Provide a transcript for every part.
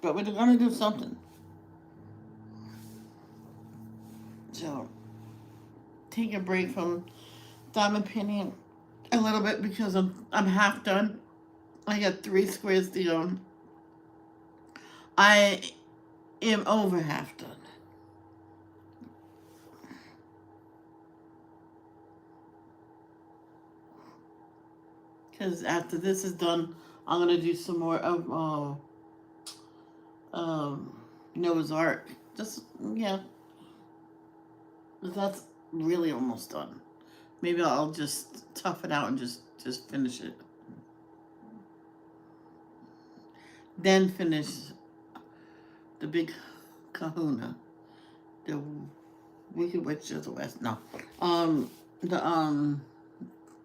But we're gonna do something. So take a break from diamond painting a little bit because I'm half done. I got 3 squares to go. I am over half done. Because after this is done, I'm gonna do some more of Noah's Ark. Just yeah, that's really almost done. Maybe I'll just tough it out and just finish it. Then finish the big Kahuna, the Wicked Witch of the West. No, the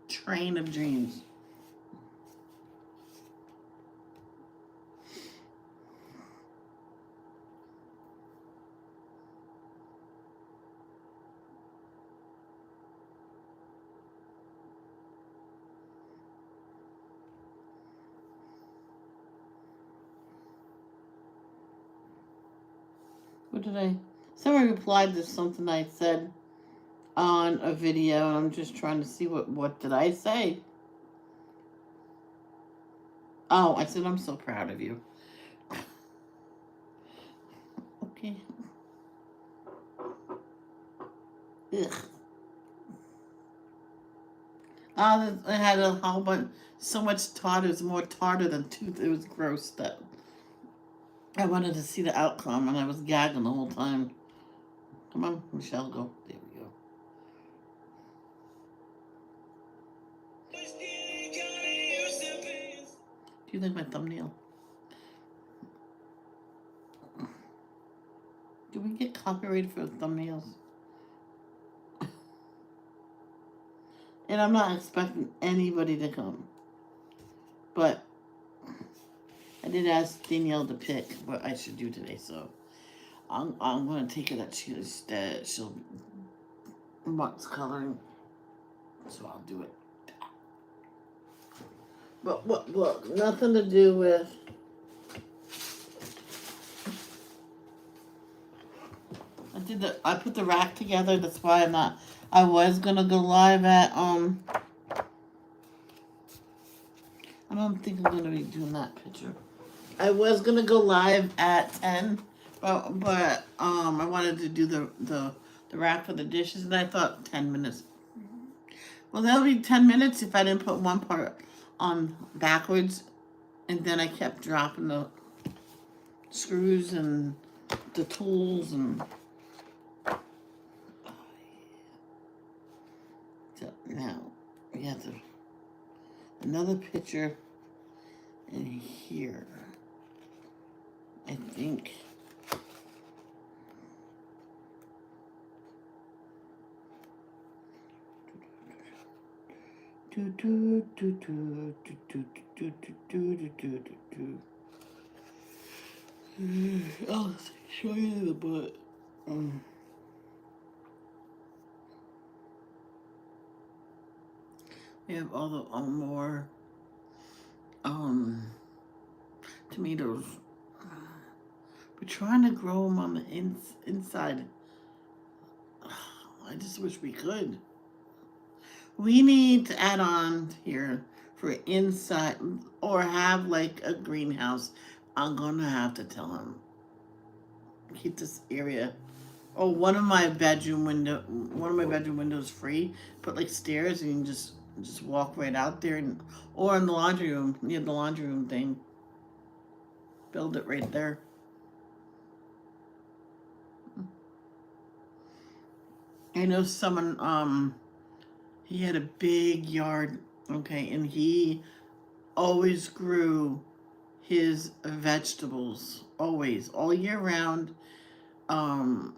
Train of Dreams. What did I? Someone replied to something I said on a video, and I'm just trying to see what did I say. Oh, I said I'm so proud of you. Okay. Ugh. I had a whole bunch, so much tartar. It was more tartar than tooth. It was gross. That I wanted to see the outcome, and I was gagging the whole time. Come on, Michelle, go. There we go. Do you like my thumbnail? Do we get copyrighted for thumbnails? And I'm not expecting anybody to come. But I did ask Danielle to pick what I should do today, so I'm going to take her that she'll wants coloring, so I'll do it. But look, nothing to do with. I put the rack together. That's why I'm not. I was gonna go live at I don't think I'm gonna be doing that picture. I was gonna go live at 10, but I wanted to do the rack for the dishes, and I thought 10 minutes. Well, that'll be 10 minutes if I didn't put one part on backwards, and then I kept dropping the screws and the tools and. So now we have another picture in here. I think. I'll show you the butt. We have all the more tomatoes. We're trying to grow them on the inside. I just wish we could. We need to add on here for inside or have like a greenhouse. I'm gonna have to tell him keep this area. Oh, one of my bedroom windows free. Put like stairs and you can just walk right out there, and or in the laundry room near the laundry room thing. Build it right there. I know someone he had a big yard, okay, and he always grew his vegetables always all year round. Um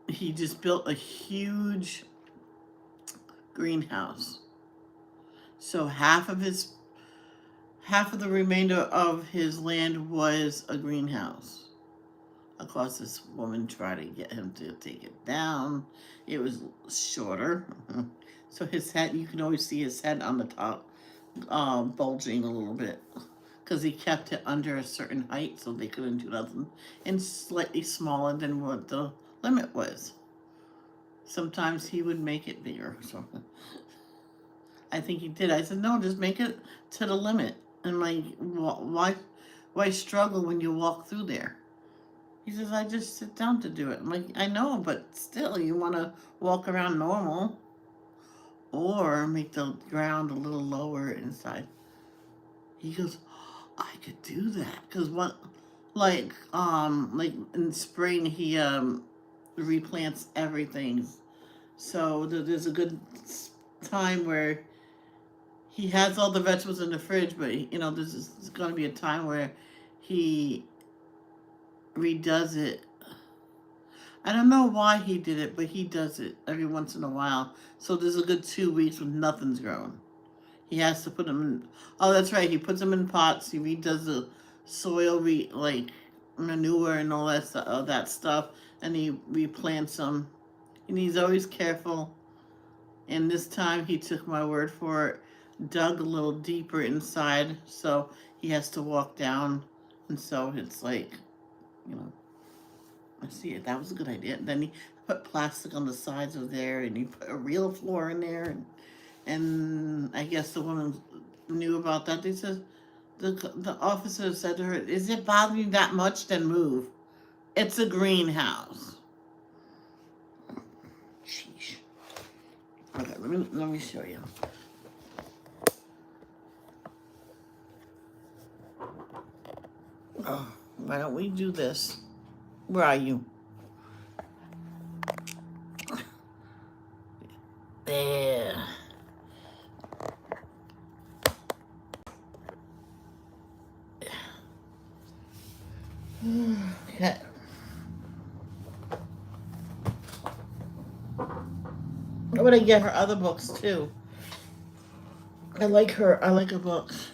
he just built a huge greenhouse. So half of the remainder of his land was a greenhouse. Of course, this woman tried to get him to take it down. It was shorter. So his head, you can always see his head on the top, bulging a little bit. because he kept it under a certain height so they couldn't do nothing, and slightly smaller than what the limit was. Sometimes he would make it bigger. So I think he did. I said, no, just make it to the limit. And like, why struggle when you walk through there? He says, I just sit down to do it. I'm like, I know, but still, you want to walk around normal or make the ground a little lower inside. He goes, I could do that because like in spring he replants everything. So there's a good time where he has all the vegetables in the fridge, but this is going to be a time where he redoes it. I don't know why he did it, but he does it every once in a while. So there's a good 2 weeks when nothing's growing. He has to put them in. Oh, that's right. He puts them in pots. He redoes the soil, like manure and all that stuff, and he replants them. And he's always careful. And this time he took my word for it, dug a little deeper inside, so he has to walk down. And so it's like, you know, I see it. That was a good idea. Then he put plastic on the sides of there, and he put a real floor in there, and I guess the woman knew about that. They said the officer said to her, "Is it bothering you that much? Then move. It's a greenhouse." Sheesh. Okay, let me show you. Oh, why don't we do this? Where are you? There. Okay. I want to get her other books too. I like her books.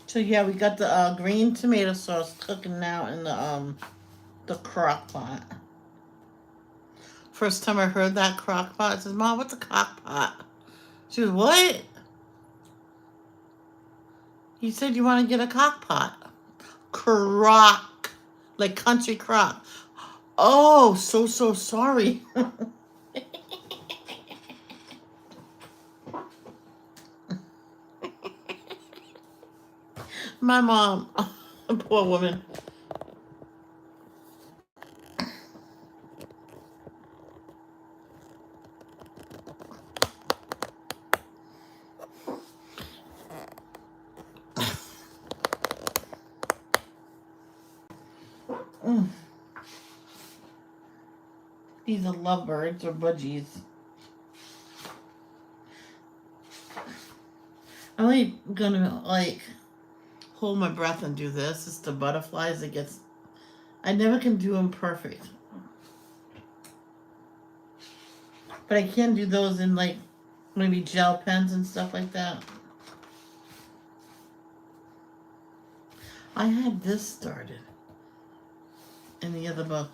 So yeah, we got the green tomato sauce cooking now in the crock pot. First time I heard that crock pot, I said, "Mom, what's a crock pot?" She was, "What?" He said, "You want to get a crock pot?" Crock, like country crock. Oh, so sorry. My mom, poor woman. Mm. These are lovebirds or budgies. I'm only gonna hold my breath and do this. It's the butterflies that gets. I never can do them perfect, but I can do those in maybe gel pens and stuff like that. I had this started in the other book.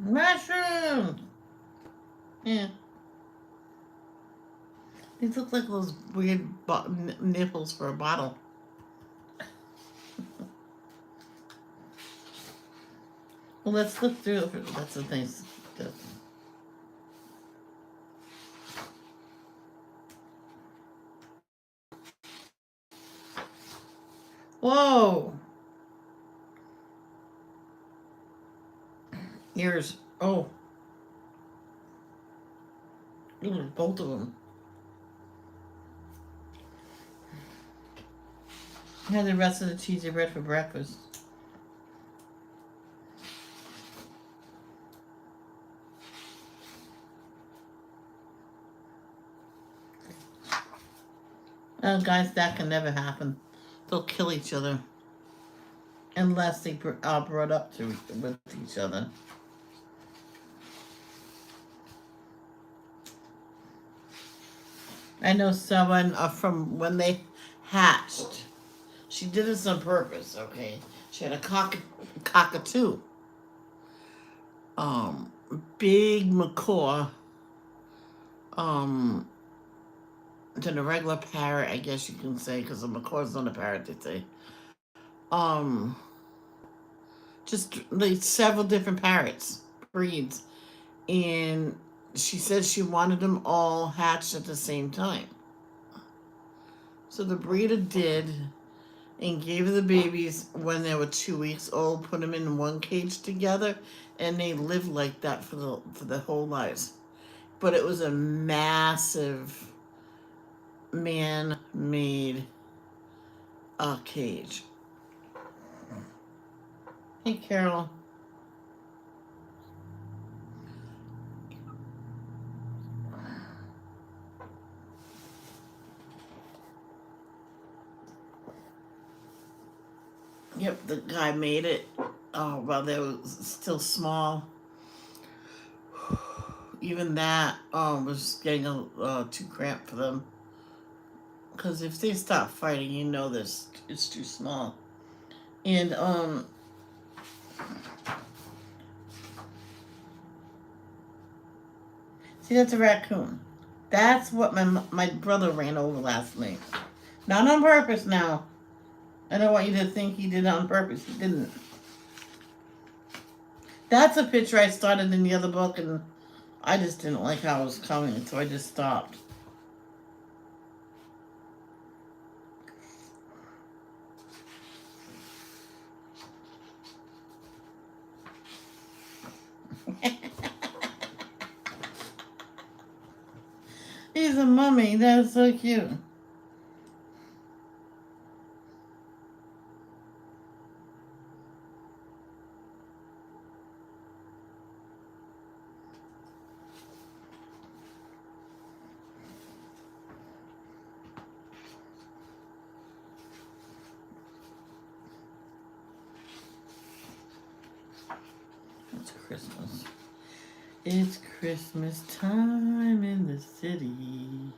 Mushrooms! Yeah. These look like those weird nipples for a bottle. Well, let's look through it. That's the thing. Whoa! Ears. Oh. Both of them. I had the rest of the cheesy bread for breakfast. Guys, that can never happen. They'll kill each other. unless they brought up to with each other. I know someone from when they hatched. She did this on purpose. Okay, she had a cockatoo, um, big macaw, um, than a regular parrot. I guess you can say because a macaw's not a parrot. They say, um, just like several different parrots breeds, and she said she wanted them all hatched at the same time. So the breeder did and gave the babies when they were 2 weeks old, put them in one cage together, and they lived like that for the whole lives. But it was a massive man-made cage. Hey, Carol. Yep, the guy made it while they were still small. Even that was getting too cramped for them. Because if they stop fighting, you know this it's too small. And see, that's a raccoon. That's what my brother ran over last night. Not on purpose now. I don't want you to think he did it on purpose. He didn't. That's a picture I started in the other book, and I just didn't like how it was coming, so I just stopped. He's a mummy. That's so cute. It's Christmas. It's Christmas time in the city.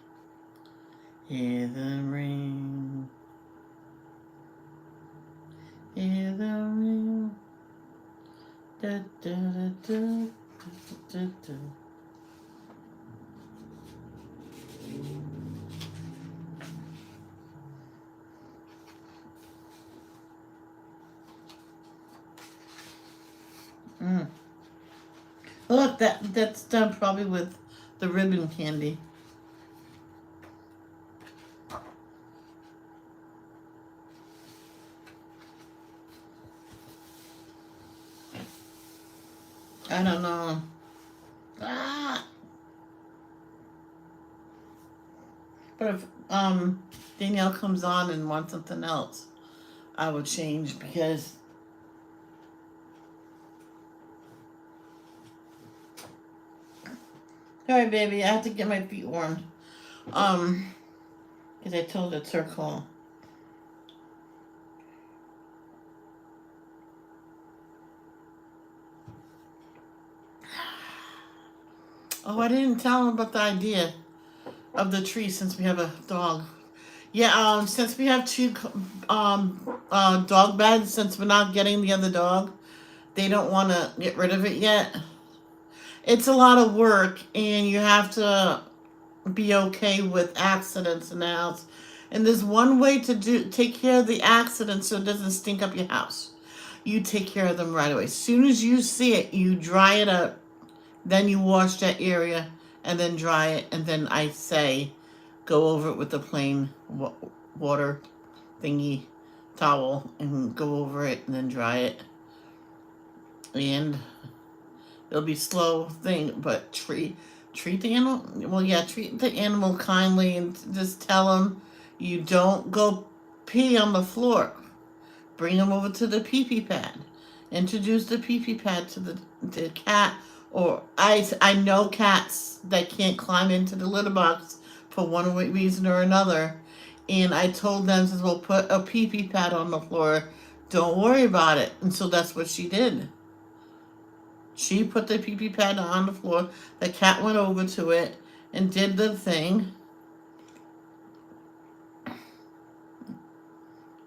Hear the ring. Hear the ring. Da da da da da da da. Mm. Look, that's done probably with the ribbon candy. I don't know. Ah! But if Danielle comes on and wants something else, I would change because sorry, baby, I have to get my feet warmed. Because I told her it's her call. Oh, I didn't tell him about the idea of the tree since we have a dog. Yeah, since we have two dog beds, since we're not getting the other dog, they don't want to get rid of it yet. It's a lot of work, and you have to be okay with accidents in the house. And there's one way to take care of the accidents so it doesn't stink up your house. You take care of them right away. As soon as you see it, you dry it up. Then you wash that area and then dry it. And then I say, go over it with a plain water thingy towel and go over it and then dry it. And it'll be slow thing, but treat the animal. Well, yeah, treat the animal kindly and just tell them you don't go pee on the floor. Bring them over to the pee-pee pad. Introduce the pee-pee pad to the cat. Or I know cats that can't climb into the litter box for one reason or another. And I told them, says, well, put a pee-pee pad on the floor Don't worry about it. And so that's what she did. She put the pee pee pad on the floor. The cat went over to it and did the thing.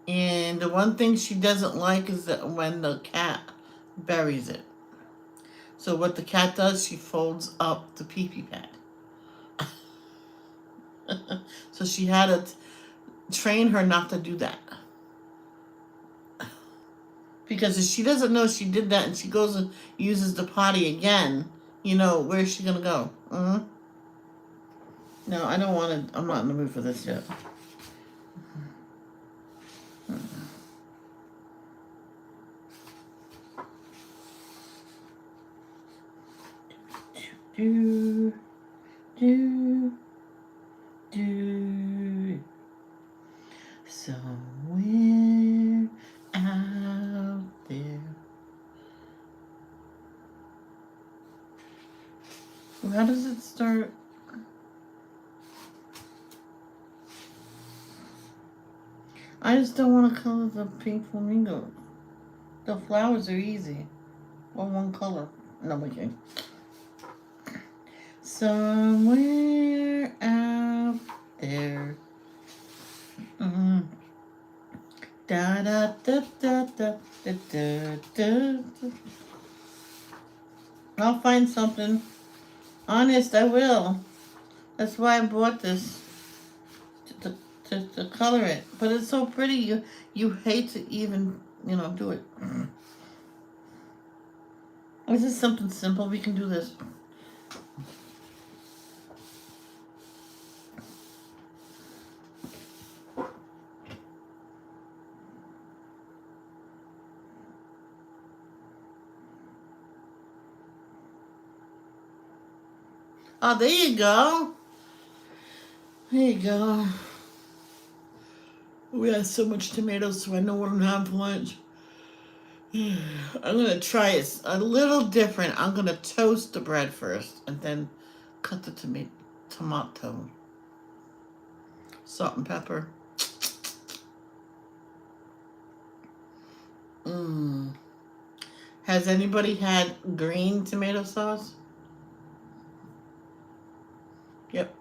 And the one thing she doesn't like is that when the cat buries it. So what the cat does, she folds up the pee pee pad. So she had to train her not to do that. Because if she doesn't know she did that and she goes and uses the potty again, where's she going to go? Mm-hmm. No, I don't want to. I'm not in the mood for this yet. Do, do, do. Somewhere out there. How does it start? I just don't want to color the pink flamingo. The flowers are easy. Or one color. No, we can't. Somewhere out there. Mm-hmm. Da da da da da da da da. I'll find something. Honest, I will. That's why I bought this to color it. But it's so pretty. You hate to even do it. This is something simple. We can do this. Oh, there you go. There you go. We have so much tomatoes, so I know what I'm having for lunch. I'm going to try it a little different. I'm going to toast the bread first and then cut the tomato. Salt and pepper. Has anybody had green tomato sauce? Yep.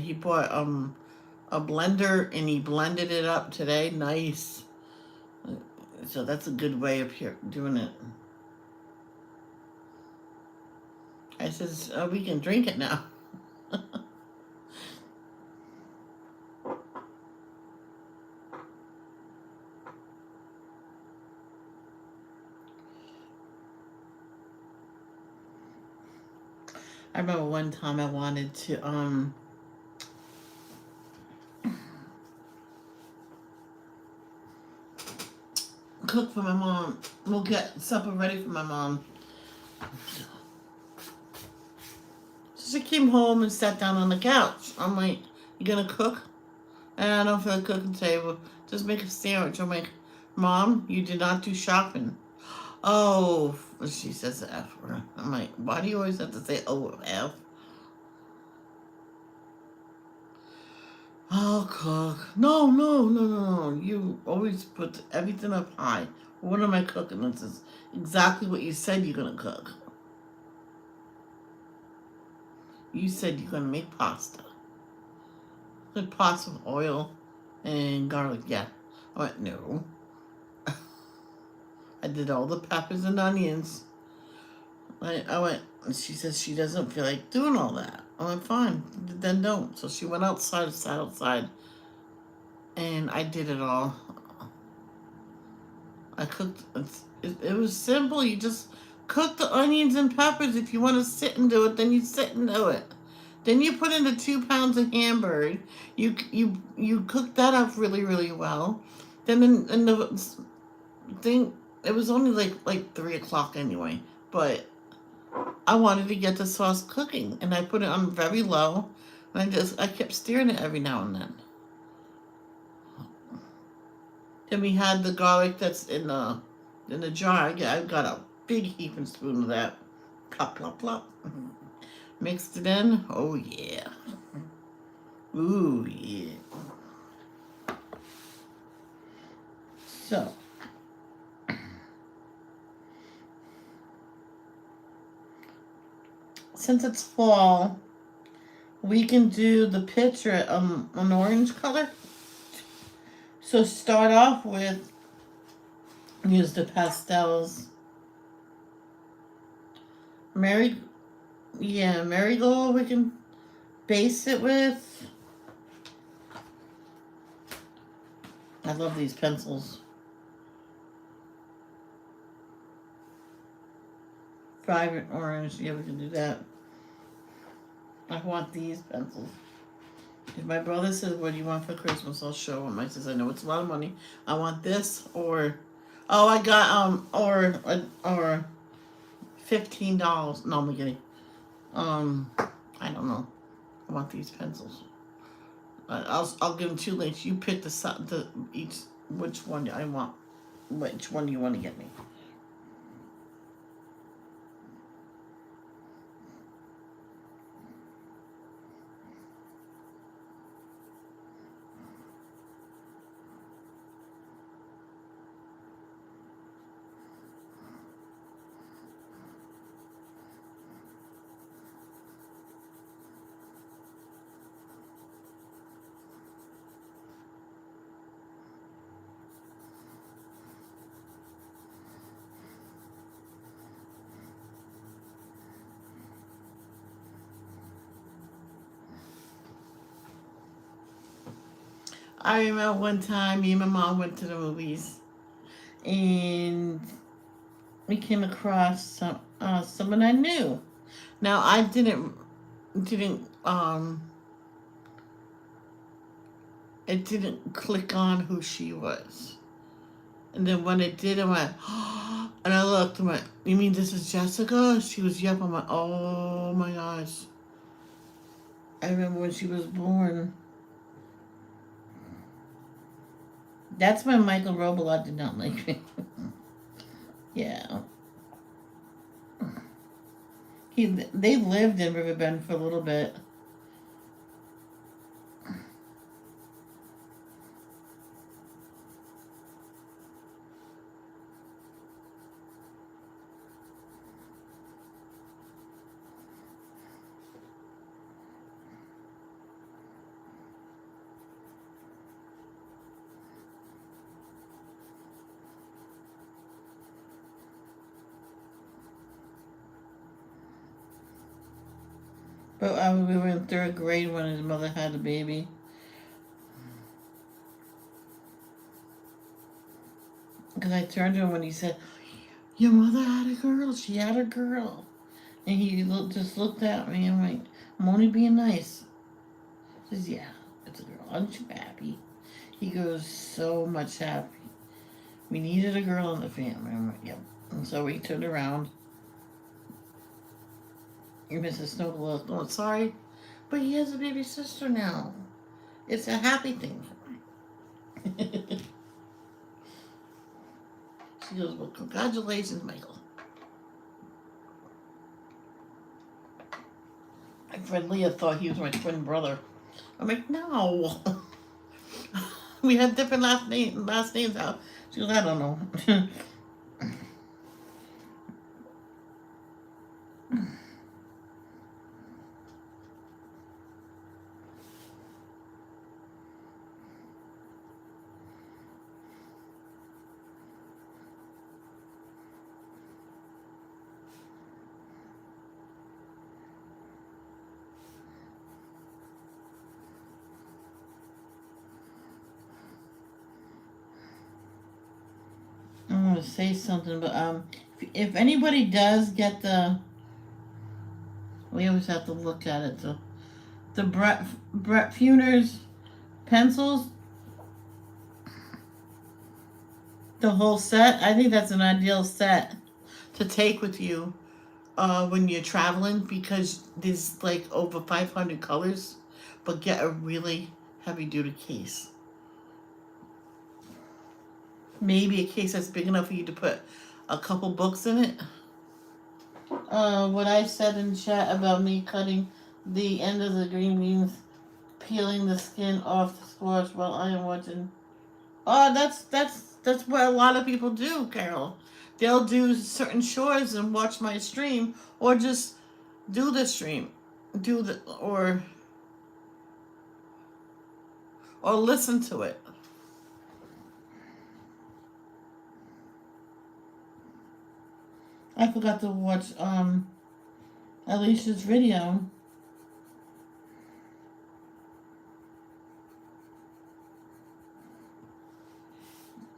He bought a blender and he blended it up today. Nice. So that's a good way of doing it. I says, we can drink it now. I remember one time I wanted to cook for my mom. We'll get supper ready for my mom. So she came home and sat down on the couch. I'm like, you gonna cook? And I don't feel like cooking today. Well, just make a sandwich. I'm like, Mom, you did not do shopping. Oh, she says the F word. I'm like, why do you always have to say F? I'll cook. No. You always put everything up high. What am I cooking? This is exactly what you said you're going to cook. You said you're going to make pasta. Good pots of oil and garlic. Yeah. I went, no. I did all the peppers and onions. I went, she says she doesn't feel like doing all that. I went, fine, then don't. So she went outside, sat outside, and I did it all. I cooked, it was simple. You just cook the onions and peppers. If you want to sit and do it, then you sit and do it. Then you put in the 2 pounds of hamburger. You cook that up really, really well. Then in the thing, it was only like 3 o'clock anyway, but I wanted to get the sauce cooking, and I put it on very low, and I kept stirring it every now and then. Then we had the garlic that's in the jar. I got a big heaping spoon of that. Plop, plop, plop. Mixed it in. Oh, yeah. Ooh, yeah. So, since it's fall, we can do the picture an orange color. So start off with, use the pastels. Marigold we can base it with. I love these pencils. Vibrant orange, yeah, we can do that. I want these pencils. If my brother says, what do you want for Christmas? I'll show him. I says, I know it's a lot of money. I want this or, oh, I got, or $15. No, I'm kidding. I don't know. I want these pencils. I'll give them 2 links. You pick which one I want. Which one you want to get me? I remember one time me and my mom went to the movies, and we came across someone I knew. Now I didn't it didn't click on who she was, and then when it did, I went, oh, and I looked and went, you mean this is Jessica? She was, yep. I'm like, oh my gosh. I remember when she was born. That's when Michael Robillard did not like me. Yeah. They lived in Riverbend for a little bit. But we were in 3rd grade when his mother had a baby. Because I turned to him when he said, your mother had a girl. She had a girl. And he just looked at me and went, I'm only being nice. He says, yeah, it's a girl. Aren't you happy? He goes, so much happy. We needed a girl in the family. I'm like, yep. And so we turned around. And Mrs. Snowball, oh, sorry, but he has a baby sister now. It's a happy thing. She goes, well, congratulations, Michael. My friend Leah thought he was my twin brother. I'm like, no. We have different last names out. She goes, I don't know. I'm gonna say something, but if anybody does get we always have to look at it. The Brett Funer's pencils, the whole set. I think that's an ideal set to take with you when you're traveling, because there's like over 500 colors, but get a really heavy duty case. Maybe a case that's big enough for you to put a couple books in it. What I said in chat about me cutting the end of the green beans, peeling the skin off the squash while I am watching. Oh, that's what a lot of people do, Carol. They'll do certain chores and watch my stream, or just Do the stream. Do the or listen to it. I forgot to watch Alicia's video.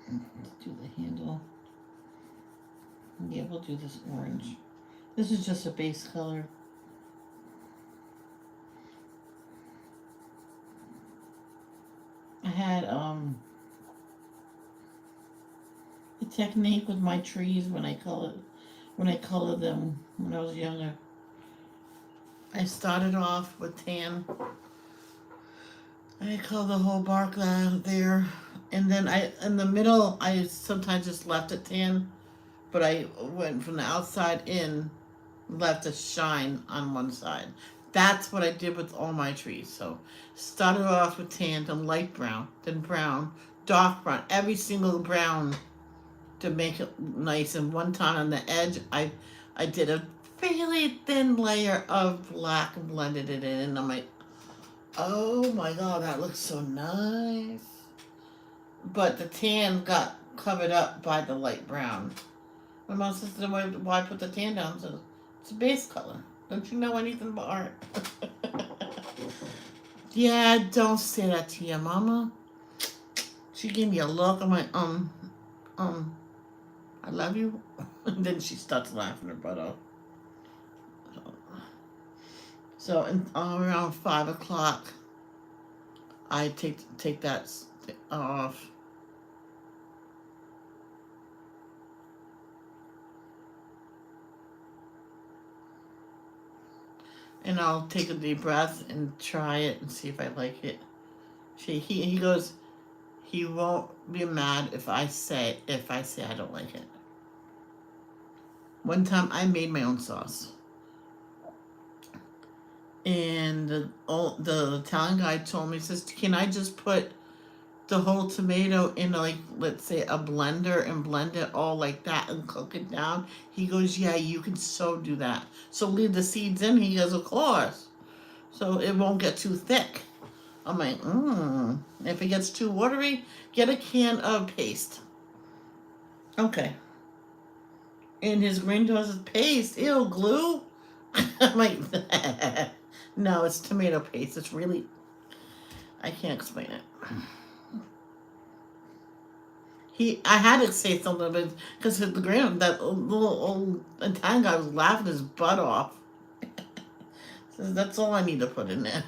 Let's do the handle. Yeah, we'll do this orange. This is just a base color. I had a technique with my trees when I colored them when I was younger. I started off with tan. I color the whole bark there, and then in the middle I sometimes just left it tan, but I went from the outside in, left a shine on one side. That's what I did with all my trees. So started off with tan, then light brown, then brown, dark brown, every single brown to make it nice. And one time on the edge, I did a fairly thin layer of black and blended it in. And I'm like, oh my god, that looks so nice. But the tan got covered up by the light brown. My mom says, why put the tan down? So it's a base color. Don't you know anything about art? Yeah, don't say that to your mama. She gave me a look. I'm like, I love you. And then she starts laughing her butt off. So around 5 o'clock, I take that off. And I'll take a deep breath and try it and see if I like it. He goes, he won't be mad if I say I don't like it. One time I made my own sauce. And the Italian guy told me, says, can I just put the whole tomato in, like, let's say a blender and blend it all like that and cook it down? He goes, yeah, you can so do that. So leave the seeds in. He goes, of course. So it won't get too thick. I'm like, if it gets too watery, get a can of paste. Okay. And his granddaughter says, paste? Ew, glue? I'm like, no, it's tomato paste. It's really, I can't explain it. I had to say something, but because that little old Italian guy was laughing his butt off. So that's all I need to put in there.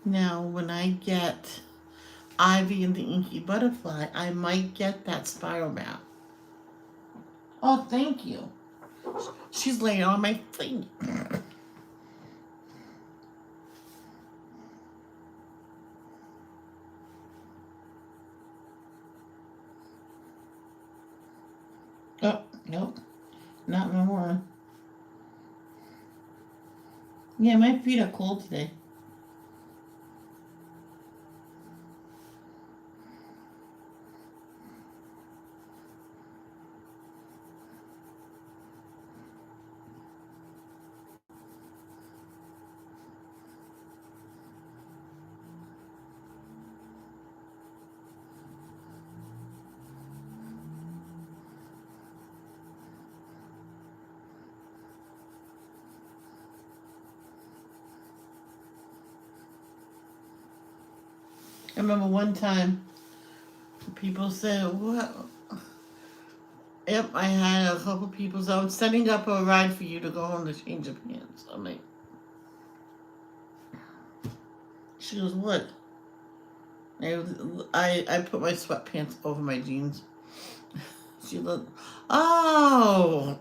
Now, when I get Ivy and the Inky Butterfly, I might get that spiral bound. Oh, thank you. She's laying on my feet. Oh, nope. Not no more. Yeah, my feet are cold today. I remember one time people said, what? Yep, I had a couple people, so I'm setting up a ride for you to go on the change of pants. I'm like, she goes, what? I put my sweatpants over my jeans. She looked, oh!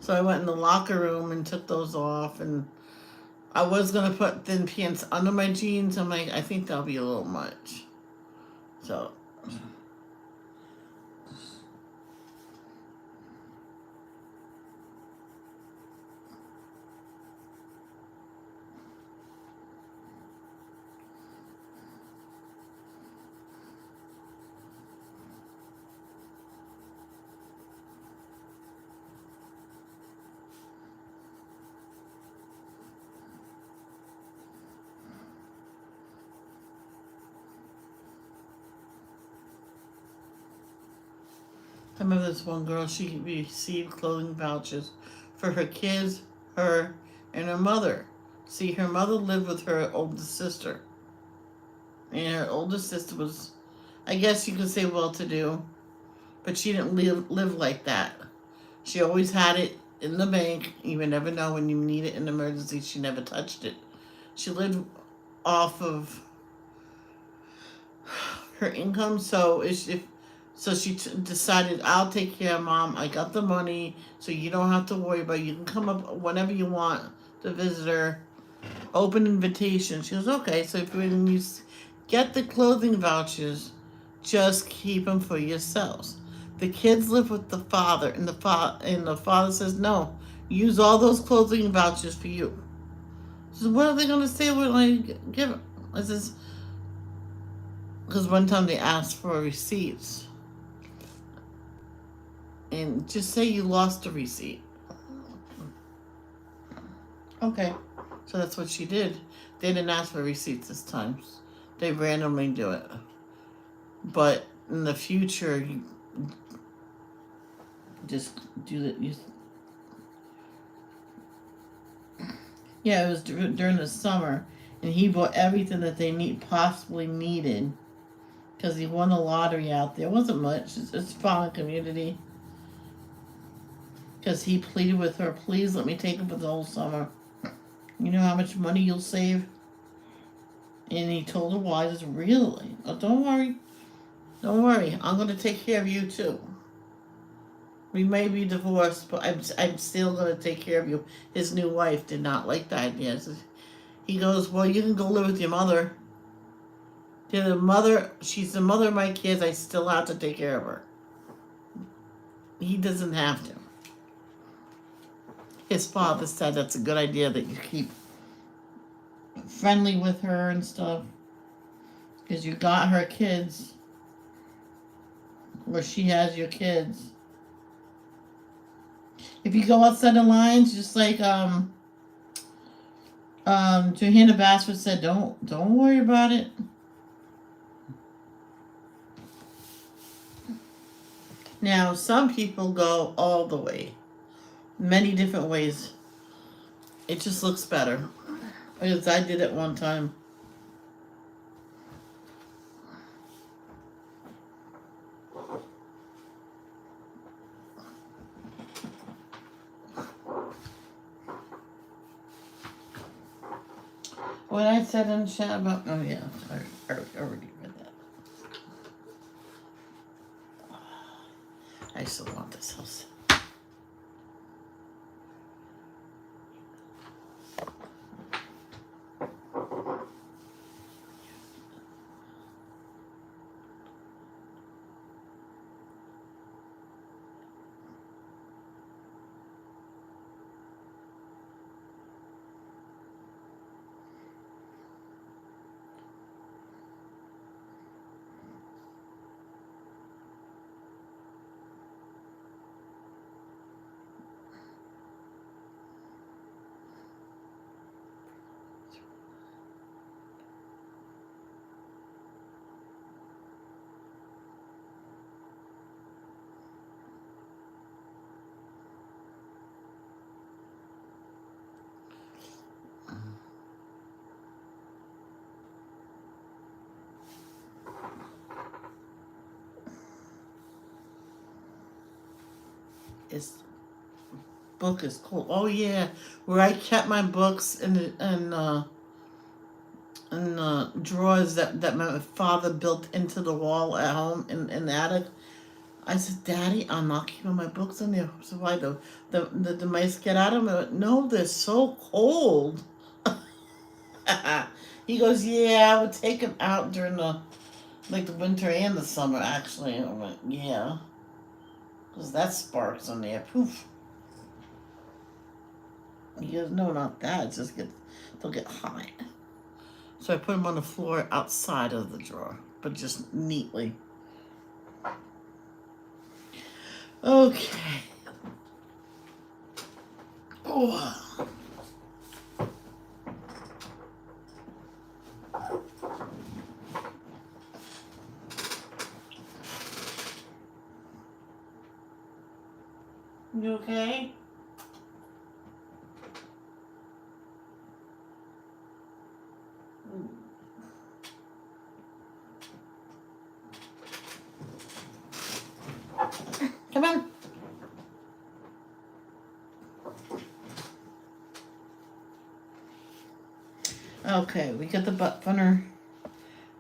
So I went in the locker room and took those off, and I was gonna put thin pants under my jeans. I'm like, I think that'll be a little much. So I remember this one girl, she received clothing vouchers for her kids, her, and her mother. See, her mother lived with her older sister. And her older sister was, I guess you could say, well to do, but she didn't live like that. She always had it in the bank. You would never know when you need it in an emergency. She never touched it. She lived off of her income, so if so she decided, I'll take care of mom. I got the money, so you don't have to worry about it. You can come up whenever you want to visit her. Open invitation. She goes, okay. So if when you get the clothing vouchers, just keep them for yourselves. The kids live with the father, and the father says, no, use all those clothing vouchers for you. So what are they going to say when I give it? I says, because one time they asked for receipts. And just say you lost a receipt. Okay. So that's what she did. They didn't ask for receipts this time. They randomly do it. But in the future, you just do that. Yeah, it was during the summer, and he bought everything that they possibly needed, because he won the lottery out there. It wasn't much. It's a farming community. Because he pleaded with her, please let me take him for the whole summer. You know how much money you'll save? And he told her why. He says, really? Oh, don't worry. Don't worry. I'm going to take care of you too. We may be divorced, but I'm still going to take care of you. His new wife did not like the idea. He goes, well, you can go live with your mother. She's the mother of my kids. I still have to take care of her. He doesn't have to. His father said that's a good idea, that you keep friendly with her and stuff, because you got her kids, or she has your kids. If you go outside the lines, just like Johanna Basford said, don't worry about it. Now, some people go all the way, many different ways. It just looks better, because I did it one time. What I said in the chat about, oh yeah, I already read that. I still want this house. This book is cool. Oh yeah, where I kept my books in the drawers that my father built into the wall at home in the attic. I said, Daddy, I'm not keeping my books in there. So why the mice get out of them? No, they're so cold. He goes, yeah, I would take them out during the winter and the summer actually. And I'm like, yeah, because that sparks on there. Poof. He goes, no, not that. It just they'll get hot. So I put them on the floor outside of the drawer, but just neatly. Okay. Oh. You okay? Come on. Okay, we got the butt funner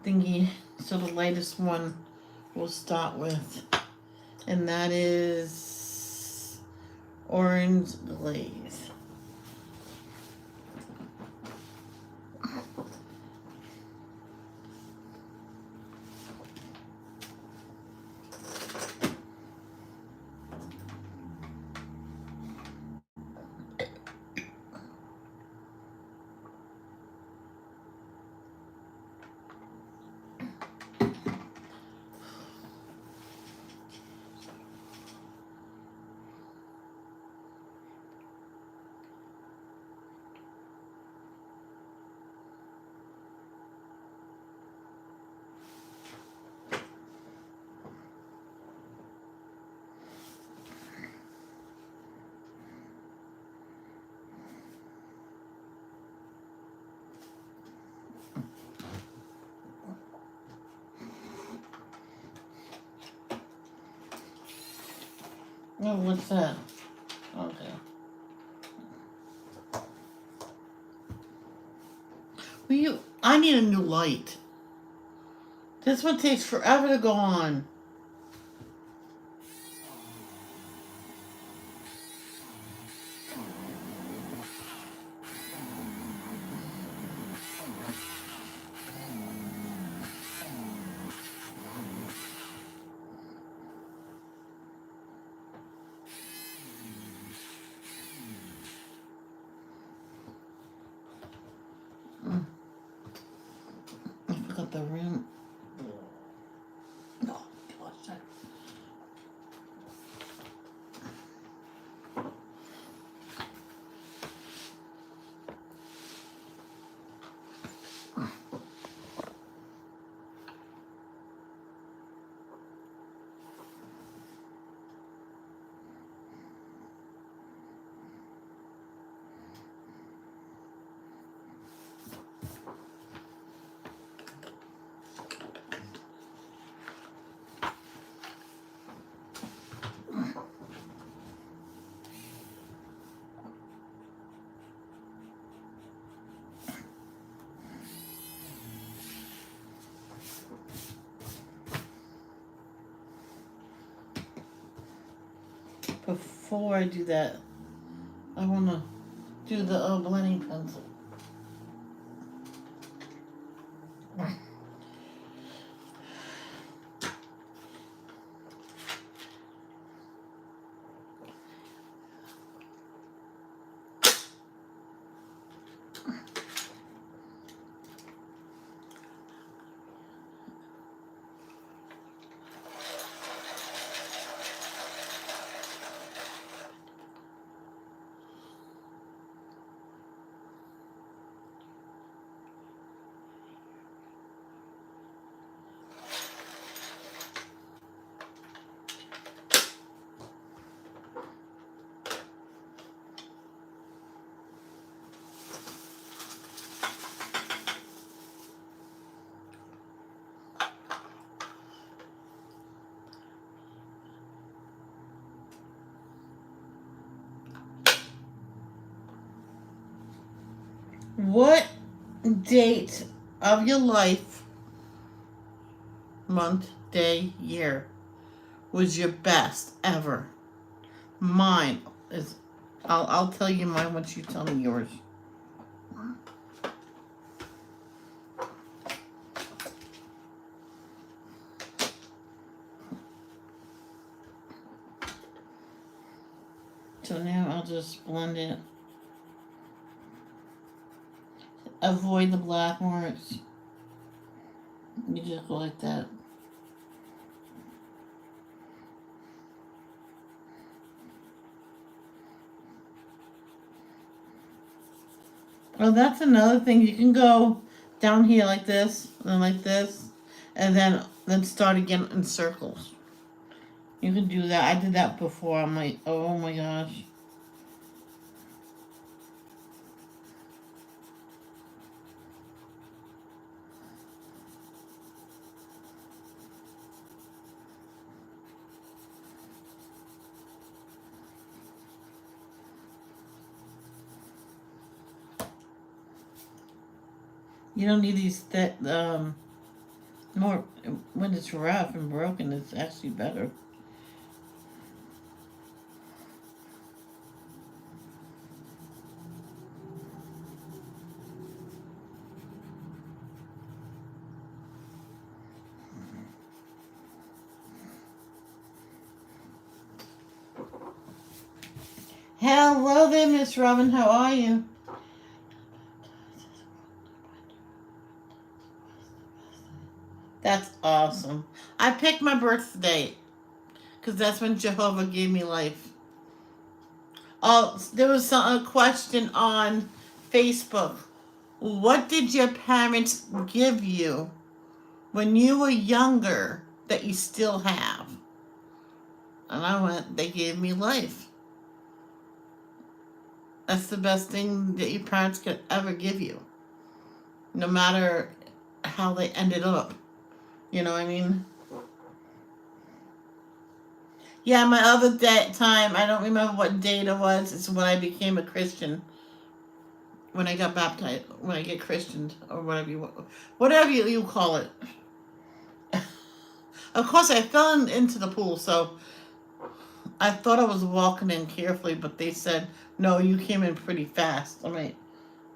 thingy. So the latest one we'll start with, and that is orange glaze. Oh, what's that? Okay. I need a new light. This one takes forever to go on. I forgot the rim. No, gosh. Before I do that, I want to do the blending pencil. What date of your life, month, day, year, was your best ever? Mine is. I'll tell you mine once you tell me yours. So now I'll just blend it. Avoid the black marks. You just go like that. Oh, that's another thing. You can go down here like this, and like this, and then start again in circles. You can do that. I did that before. I'm like, oh my gosh. You don't need these more when it's rough and broken. It's actually better. Hello there, Miss Robin. How are you? That's awesome. I picked my birthday because that's when Jehovah gave me life. Oh, there was a question on Facebook. What did your parents give you when you were younger that you still have? And I went, they gave me life. That's the best thing that your parents could ever give you. No matter how they ended up. You know what I mean? Yeah, my other time, I don't remember what date it was. It's when I became a Christian. When I got baptized, when I get christened, or whatever you call it. Of course, I fell into the pool, so I thought I was walking in carefully, but they said, no, you came in pretty fast. I'm like,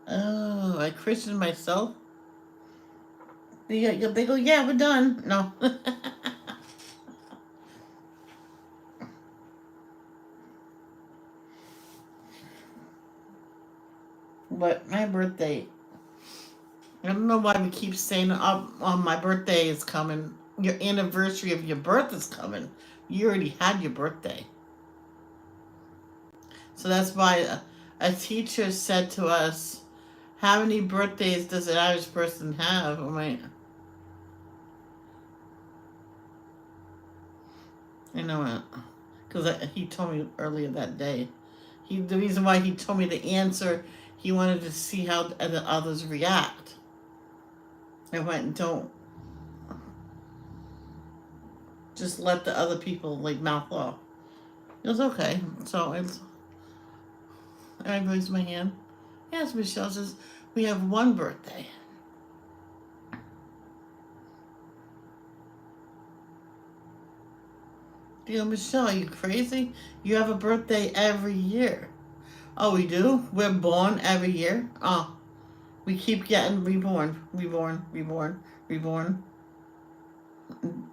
oh, I christened myself? They go, yeah, we're done. No. But my birthday, I don't know why we keep saying, my birthday is coming. Your anniversary of your birth is coming. You already had your birthday. So that's why a teacher said to us, how many birthdays does an average person have? I'm like, I know it. Because he told me earlier that day. The reason why he told me the answer, he wanted to see how the others react. I went, don't just let the other people like mouth off. It was okay. So I raised my hand. Yes, Michelle says we have one birthday. Michelle, are you crazy? You have a birthday every year. Oh, we do? We're born every year? Oh, we keep getting reborn, reborn, reborn, reborn.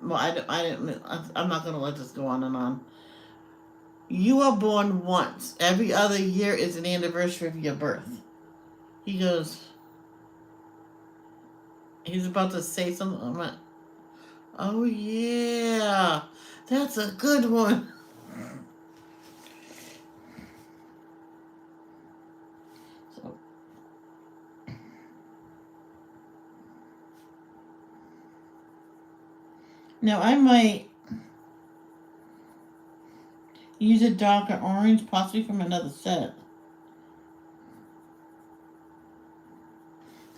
Well, I'm not going to let this go on and on. You are born once. Every other year is an anniversary of your birth. He goes, he's about to say something. I'm like, oh, yeah. That's a good one. So, now I might use a darker orange, possibly from another set.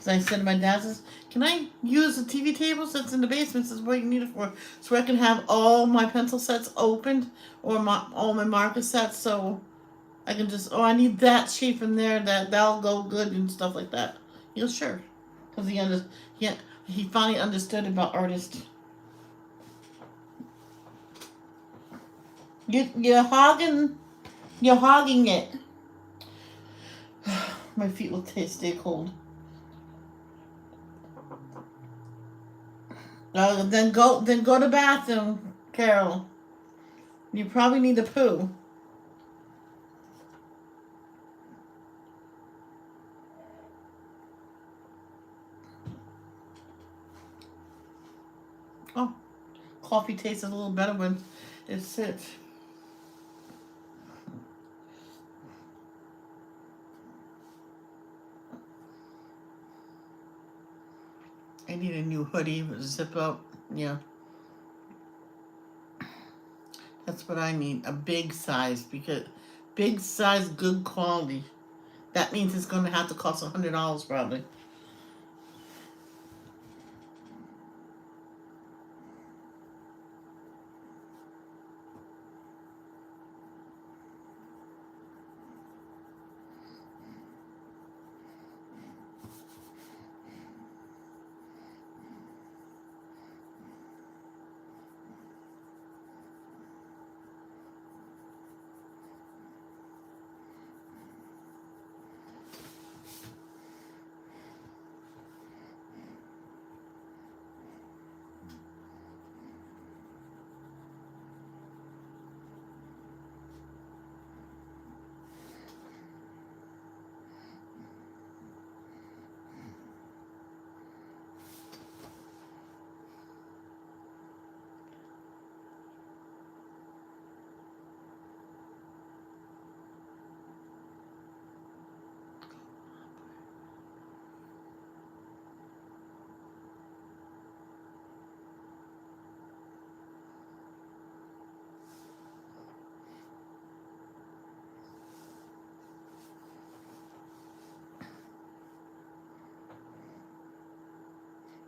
So I said to my dad, says, can I use the TV table that's in the basement? Says, what do you need it for? So I can have all my pencil sets opened, or all my marker sets, so I can just, I need that shape in there, that'll go good and stuff like that. He goes, sure. Because he finally understood about artists. You're hogging it. My feet will stay cold. Then go to bathroom, Carol. You probably need to poo. Oh, coffee tastes a little better when it sits. I need a new hoodie with a zip up. Yeah, that's what I need. A big size because big size, good quality. That means it's going to have to cost $100 probably.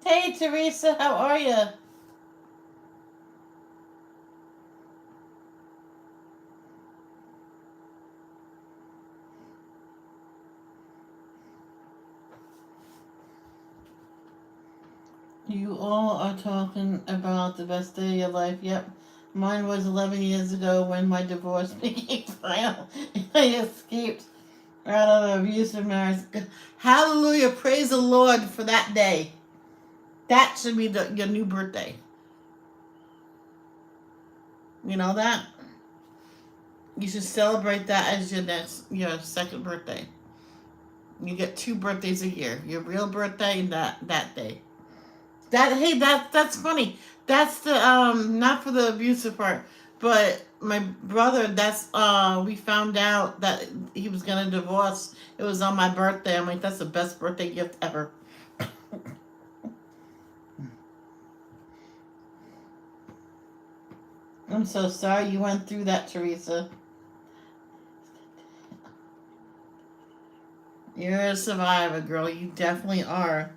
Hey, Teresa, how are you? You all are talking about the best day of your life. Yep. Mine was 11 years ago when my divorce became final and I escaped out of an abusive marriage. Hallelujah. Praise the Lord for that day. That should be your new birthday. You know that? You should celebrate that as your second birthday. You get two birthdays a year. Your real birthday and that day. That's funny. That's the not for the abusive part, but my brother. That's we found out that he was gonna divorce. It was on my birthday. I'm like, that's the best birthday gift ever. I'm so sorry you went through that, Teresa. You're a survivor, girl. You definitely are.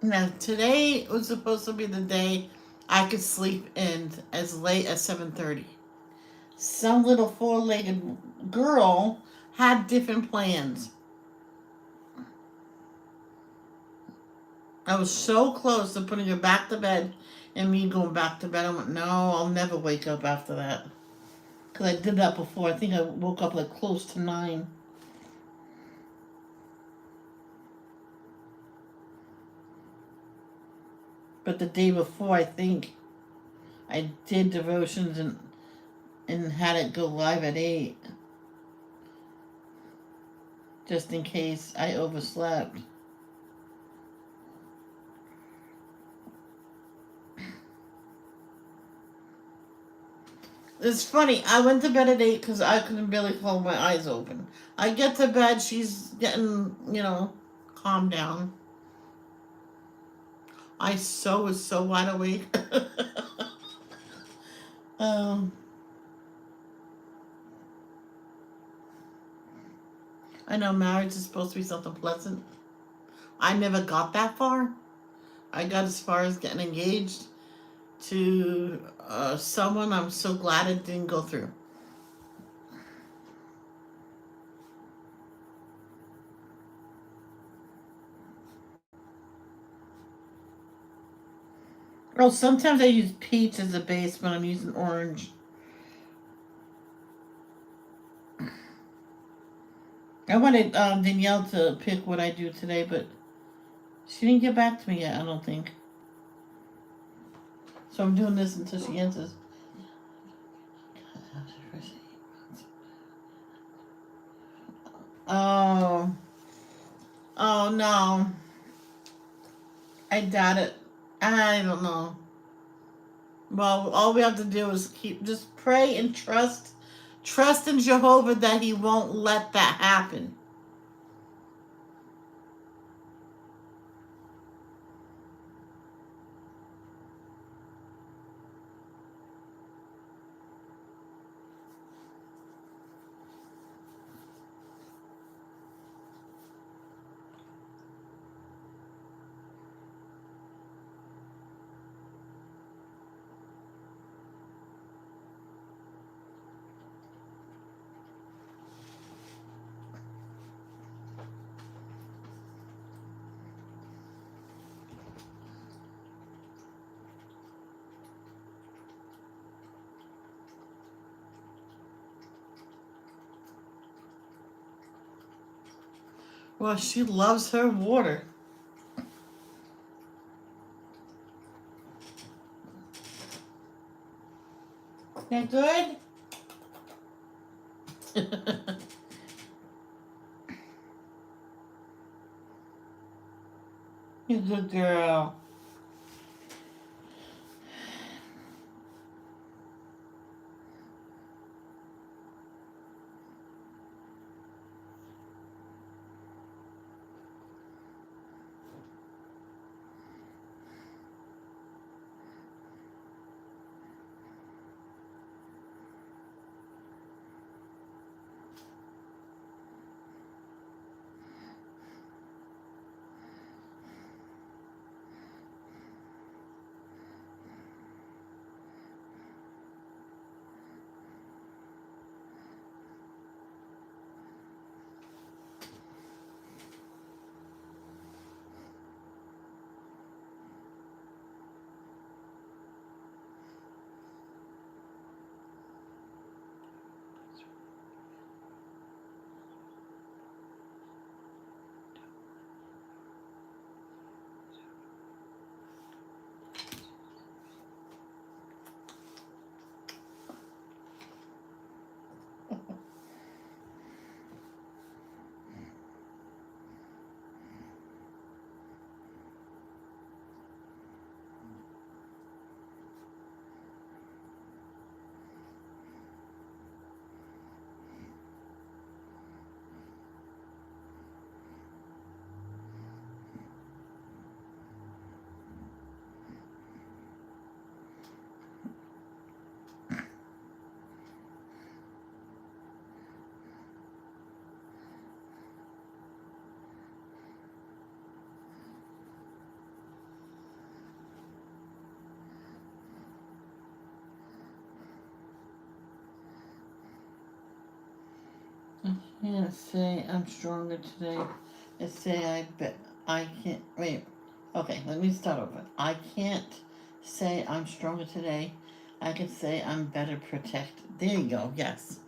Now today was supposed to be the day I could sleep in as late as 7:30. Some little four-legged girl had different plans. I was so close to putting her back to bed and me going back to bed. I went, no, I'll never wake up after that. Because I did that before. I think I woke up like close to 9. But the day before, I think I did devotions and had it go live at 8. Just in case I overslept. It's funny. I went to bed at 8 because I couldn't barely hold my eyes open. I get to bed. She's getting, calmed down. I so was so wide awake. um, I know marriage is supposed to be something pleasant. I never got that far. I got as far as getting engaged to someone I'm so glad it didn't go through. Oh, sometimes I use peach as a base when I'm using orange. I wanted Danielle to pick what I do today, but she didn't get back to me yet, I don't think. So I'm doing this until she answers. Oh, oh no. I doubt it. I don't know. Well, all we have to do is just pray and trust in Jehovah that He won't let that happen. Well, she loves her water. That good? You good girl. I can't say I'm stronger today. I say I bet I can't wait. Okay, let me start over. I can't say I'm stronger today. I can say I'm better protected. There you go. Yes.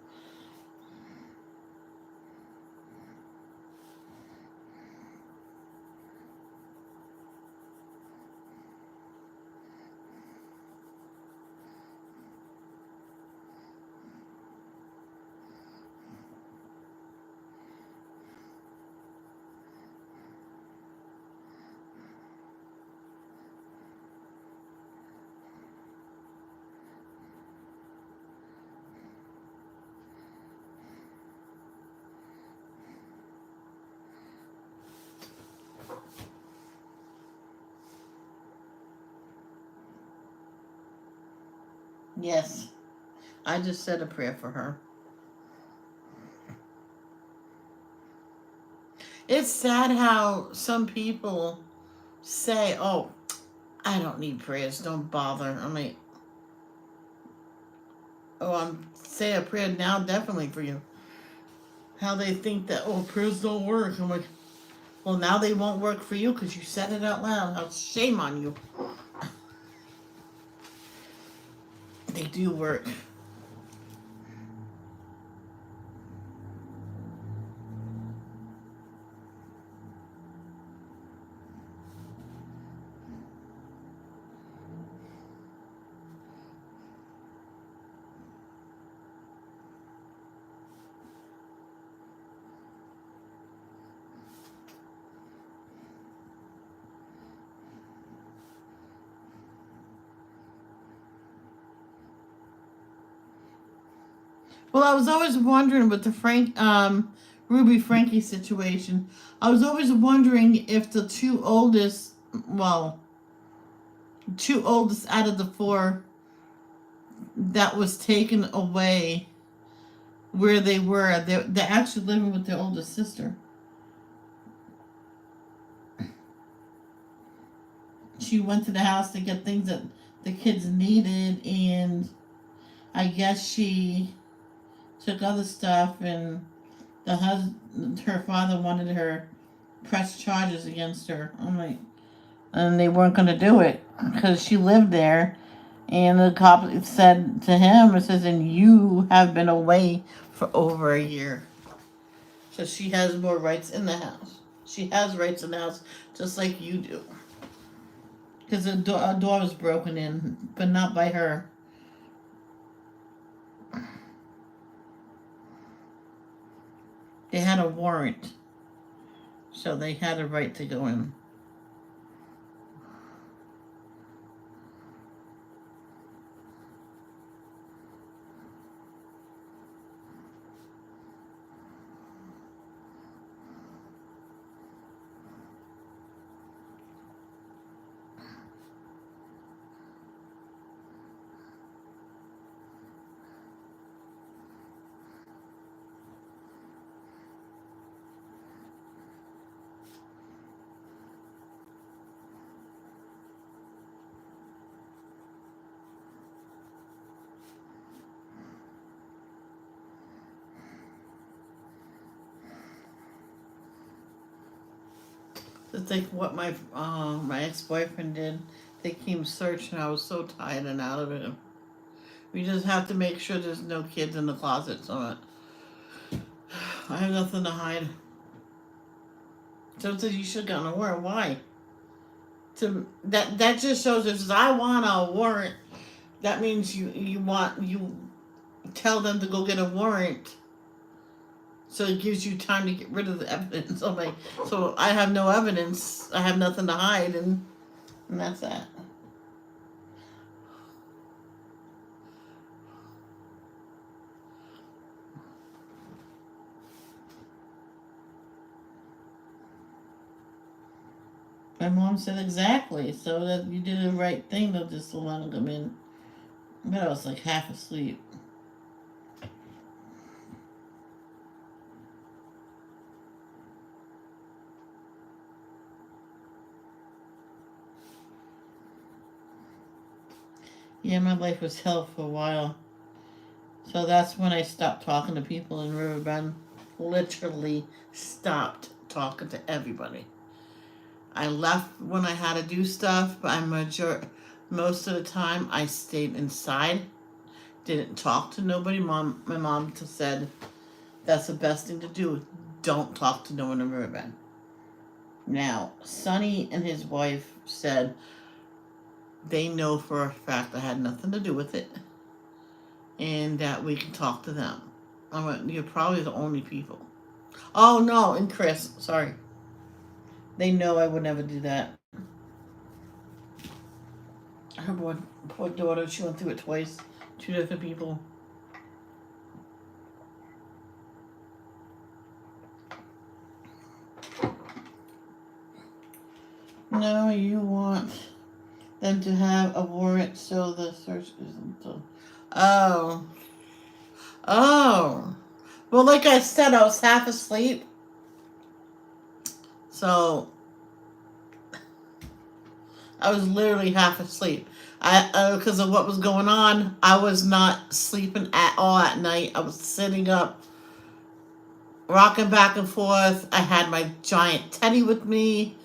Yes, I just said a prayer for her. It's sad how some people say, "Oh, I don't need prayers. Don't bother." I'm like, "Oh, I'm say a prayer now, definitely for you." How they think that, oh, prayers don't work. I'm like, well, now they won't work for you because you said it out loud. How shame on you. They do work. Well, I was always wondering with the Ruby Frankie situation. I was always wondering if the well, two oldest out of the four that was taken away, where they were. They're actually living with their oldest sister. She went to the house to get things that the kids needed, and I guess she took other stuff, and her father wanted her press charges against her. I'm like, and they weren't going to do it because she lived there. And the cop said to him, it says, and you have been away for over a year. So she has more rights in the house. She has rights in the house just like you do. Because a door was broken in, but not by her. They had a warrant. So they had a right to go in. To think what my ex boyfriend did. They came searching. I was so tired and out of it. We just have to make sure there's no kids in the closet. So I have nothing to hide. So you should have gotten a warrant. Why? That just shows if I want a warrant, that means you tell them to go get a warrant. So it gives you time to get rid of the evidence. I'm like, so I have no evidence. I have nothing to hide, and that's that. My mom said exactly. So that you did the right thing. They'll just let them come in. But I was like half asleep. Yeah, my life was hell for a while. So that's when I stopped talking to people in Riverbend. Literally stopped talking to everybody. I left when I had to do stuff, but most of the time I stayed inside. Didn't talk to nobody. My mom said that's the best thing to do. Don't talk to no one in Riverbend. Now, Sonny and his wife said they know for a fact I had nothing to do with it, and that we can talk to them. I went, you're probably the only people. Oh no, and Chris, sorry. They know I would never do that. Her poor daughter, she went through it twice. Two different people. No, you want them to have a warrant so the search isn't. Oh. Oh. Well, like I said, I was half asleep. So I was literally half asleep. Because of what was going on, I was not sleeping at all at night. I was sitting up, rocking back and forth. I had my giant teddy with me.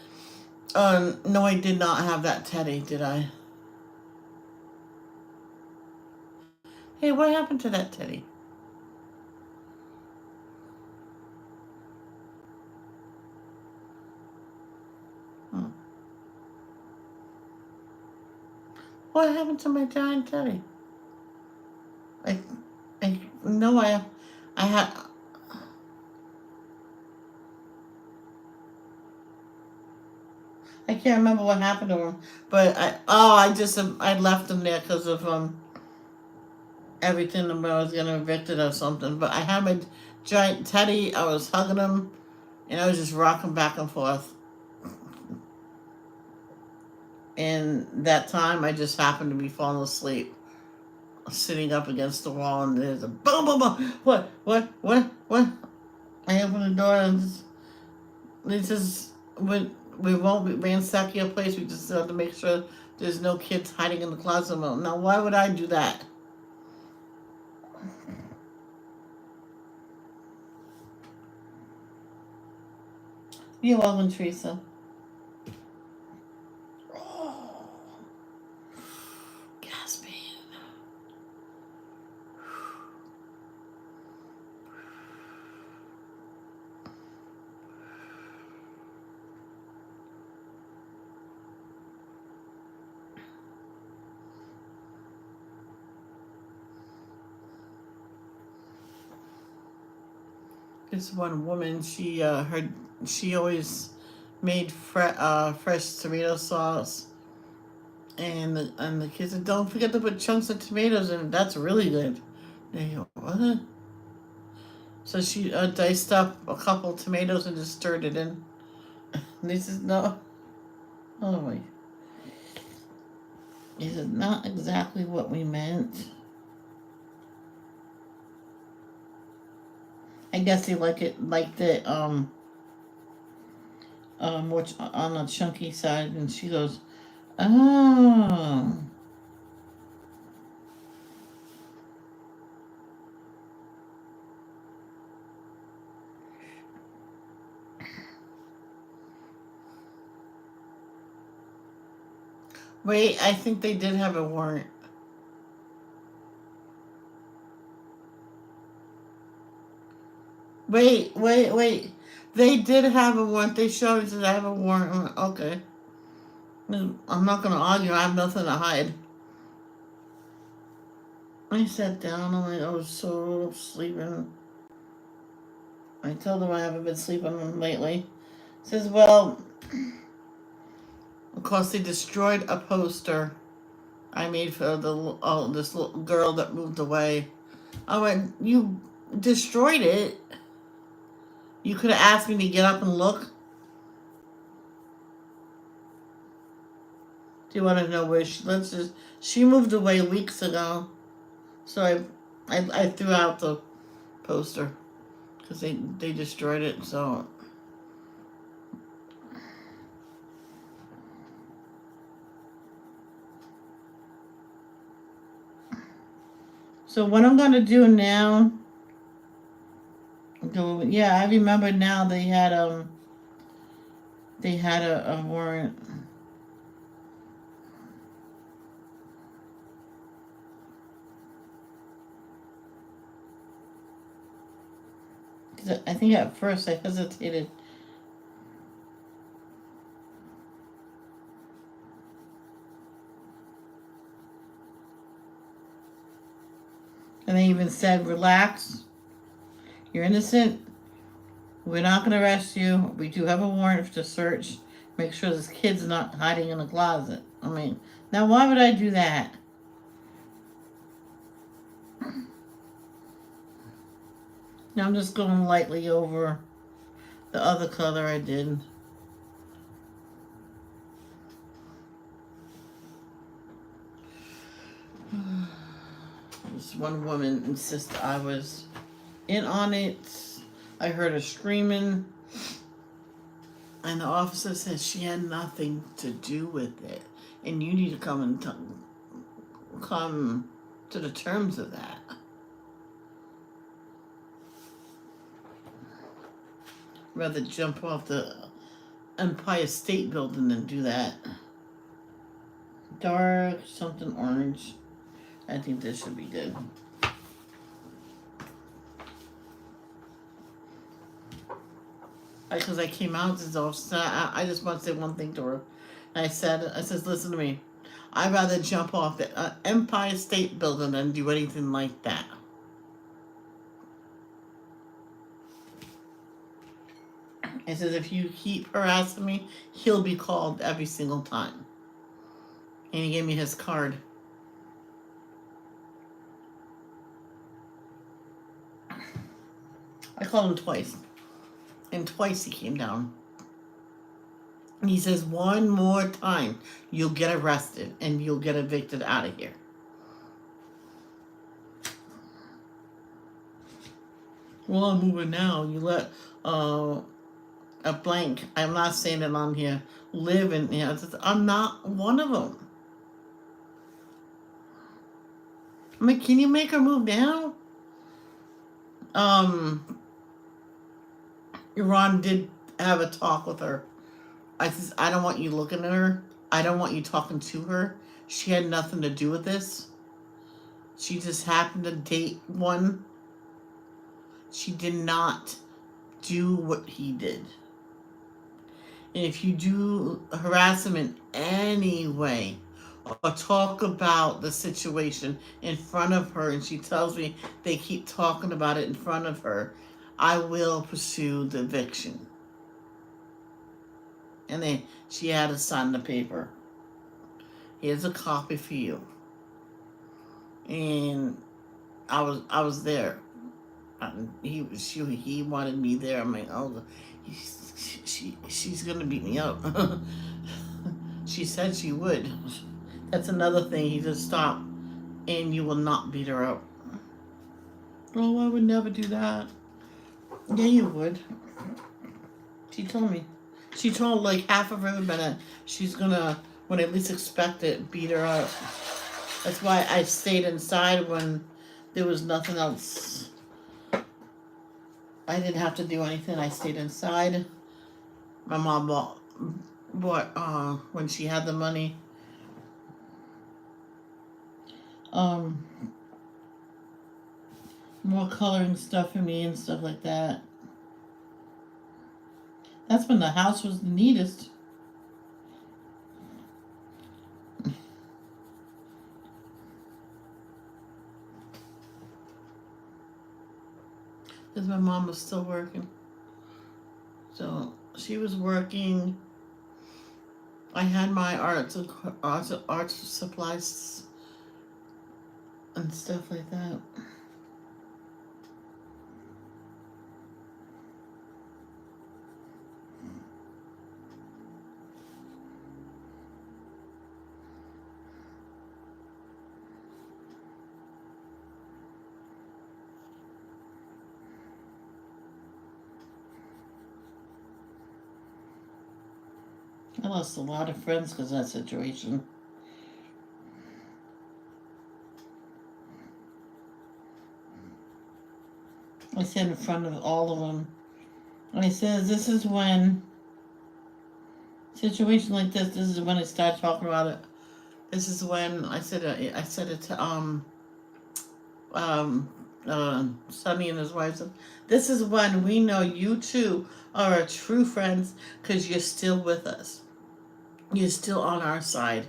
No, I did not have that teddy, did I? Hey, what happened to that teddy? Hmm. What happened to my giant teddy? I, I no, I had. I can't remember what happened to him, but I left him there because of everything about I was getting evicted or something. But I had my giant teddy. I was hugging him, and I was just rocking back and forth. And that time, I just happened to be falling asleep, sitting up against the wall, and there's a boom, boom, boom. What? I opened the door, and they just we won't ransack your place. We just have to make sure there's no kids hiding in the closet. Now, why would I do that? You're welcome, Teresa. Oh, gasping. This one woman, she always made fresh tomato sauce, and the kids said, "Don't forget to put chunks of tomatoes in it. That's really good." They go, "What?" So she diced up a couple tomatoes and just stirred it in. And he says, "No, oh my." He said, "Not exactly what we meant." I guess he liked it which on the chunky side, and she goes, "Oh." Wait, I think they did have a warrant. Wait. They did have a warrant. They showed it that I have a warrant. Okay. I'm not going to argue. I have nothing to hide. I sat down. I was so sleeping. I told him I haven't been sleeping lately. He says, well, of course, they destroyed a poster I made for this little girl that moved away. I went, you destroyed it? You could have asked me to get up and look. Do you want to know where she moved away weeks ago. So I threw out the poster because they destroyed it. So what I'm gonna do now? Yeah, I remember now they had a warrant. 'Cause I think at first I hesitated. And they even said, relax, you're innocent. We're not going to arrest you. We do have a warrant to search. Make sure this kid's not hiding in the closet. I mean, now why would I do that? Now I'm just going lightly over the other color I did. this one woman insisted I was in on it. I heard her screaming, and the officer said she had nothing to do with it, and you need to come to the terms of that. Rather jump off the Empire State Building than do that. Dark something orange. I think this should be good. Because I came out this office, I just want to say one thing to her. And I said, listen to me. I'd rather jump off the Empire State Building than do anything like that. I says, if you keep harassing me, he'll be called every single time. And he gave me his card. I called him twice. And twice he came down. And he says, one more time, you'll get arrested and you'll get evicted out of here. Well, I'm moving now. You let a blank, I'm not saying it on here, live in, I'm not one of them. I mean, can you make her move now? Iran did have a talk with her. I says, I don't want you looking at her. I don't want you talking to her. She had nothing to do with this. She just happened to date one. She did not do what he did. And if you do harass him in any way or talk about the situation in front of her, and she tells me they keep talking about it in front of her, I will pursue the eviction. And then she had to sign the paper. Here's a copy for you. And I was there. He wanted me there. I'm like, oh, she's gonna beat me up. She said she would. That's another thing. He just stopped, and you will not beat her up. Oh, I would never do that. Yeah, you would. She told me. She told like half of everybody she's gonna, when I least expect it, beat her up. That's why I stayed inside when there was nothing else. I didn't have to do anything. I stayed inside. My mom bought when she had the money. More coloring stuff for me and stuff like that. That's when the house was the neatest. Because my mom was still working. So she was working. I had my art supplies and stuff like that. I lost a lot of friends because of that situation. I said in front of all of them. And I said, this is when, situation like this is when I start talking about it. This is when I said it to Sonny and his wife. This is when we know you two are true friends because you're still with us. You're still on our side.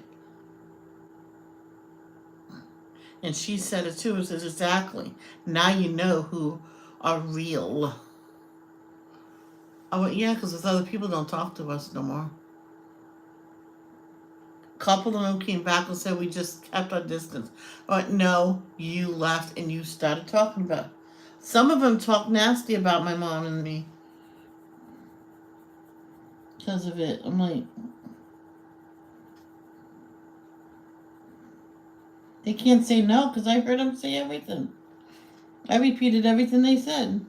And she said it too. It says, exactly. Now you know who are real. I went, yeah, because those other people don't talk to us no more. A couple of them came back and said we just kept our distance. I went, no, you left and you started talking about it. Some of them talk nasty about my mom and me. Because of it. I'm like, They can't say no because I heard them say everything. I repeated everything they said.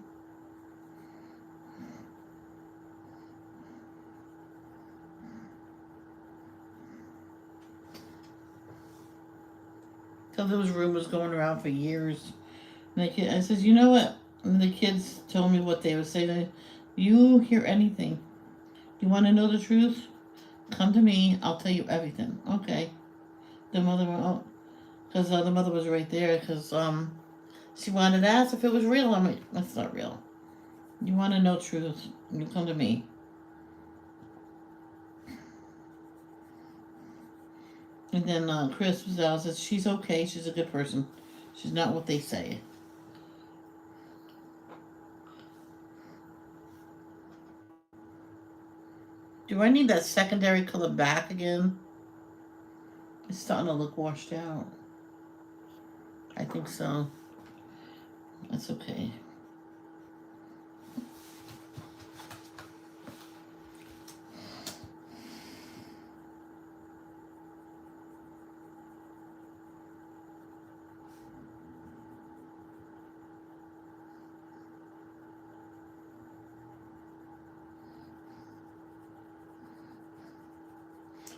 Because there was rumors going around for years. And I says, you know what? And the kids told me what they would say. You hear anything? You want to know the truth? Come to me. I'll tell you everything. Okay. The mother, oh, because the mother was right there. Because she wanted to ask if it was real. I'm like, that's not real. You want to know truth? You come to me. And then Chris was out. Says she's okay. She's a good person. She's not what they say. Do I need that secondary color back again? It's starting to look washed out. I think so. That's okay.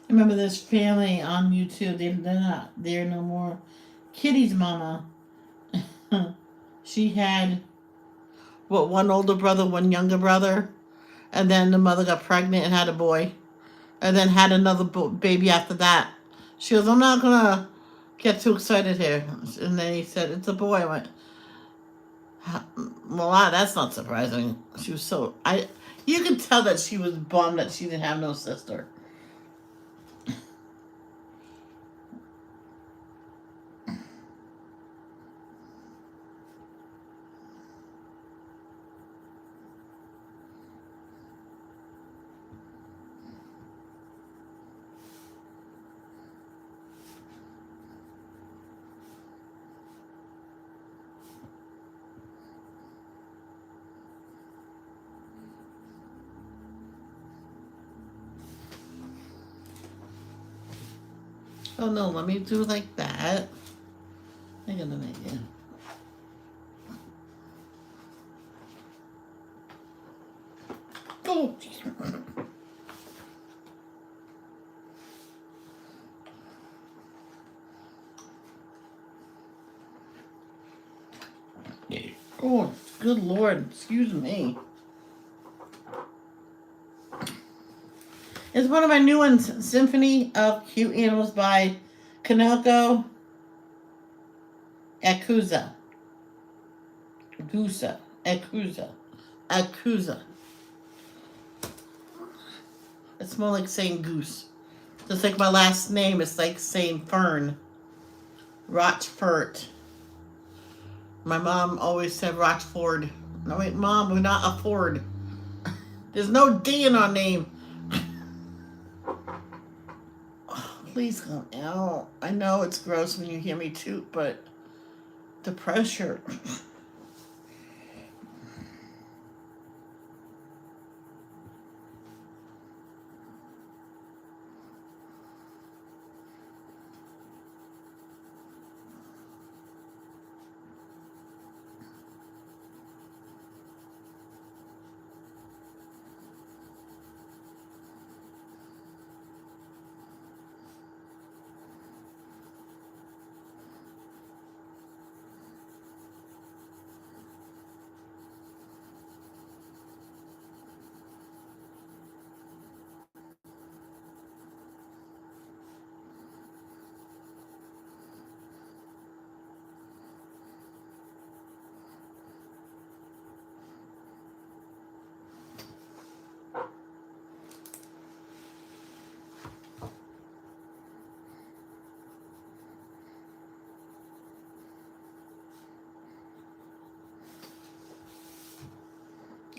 Remember this family on YouTube? They're not there no more. Kitty's mama. She had one older brother, one younger brother, and then the mother got pregnant and had a boy, and then had another baby after that. She goes, I'm not gonna get too excited here. And then he said, it's a boy. I went, well, that's not surprising. She was you could tell that she was bummed that she didn't have no sister. Oh no, let me do like that. I got an idea. Oh, oh, good Lord, excuse me. It's one of my new ones, Symphony of Cute Animals by Kanako Akuza. Akuza. It's more like saying goose. Just like my last name, it's like saying fern. Rochfort. My mom always said Rochford. No, wait, Mom, we're not a Ford. There's no D in our name. Oh, please come out. I know it's gross when you hear me toot, but the pressure.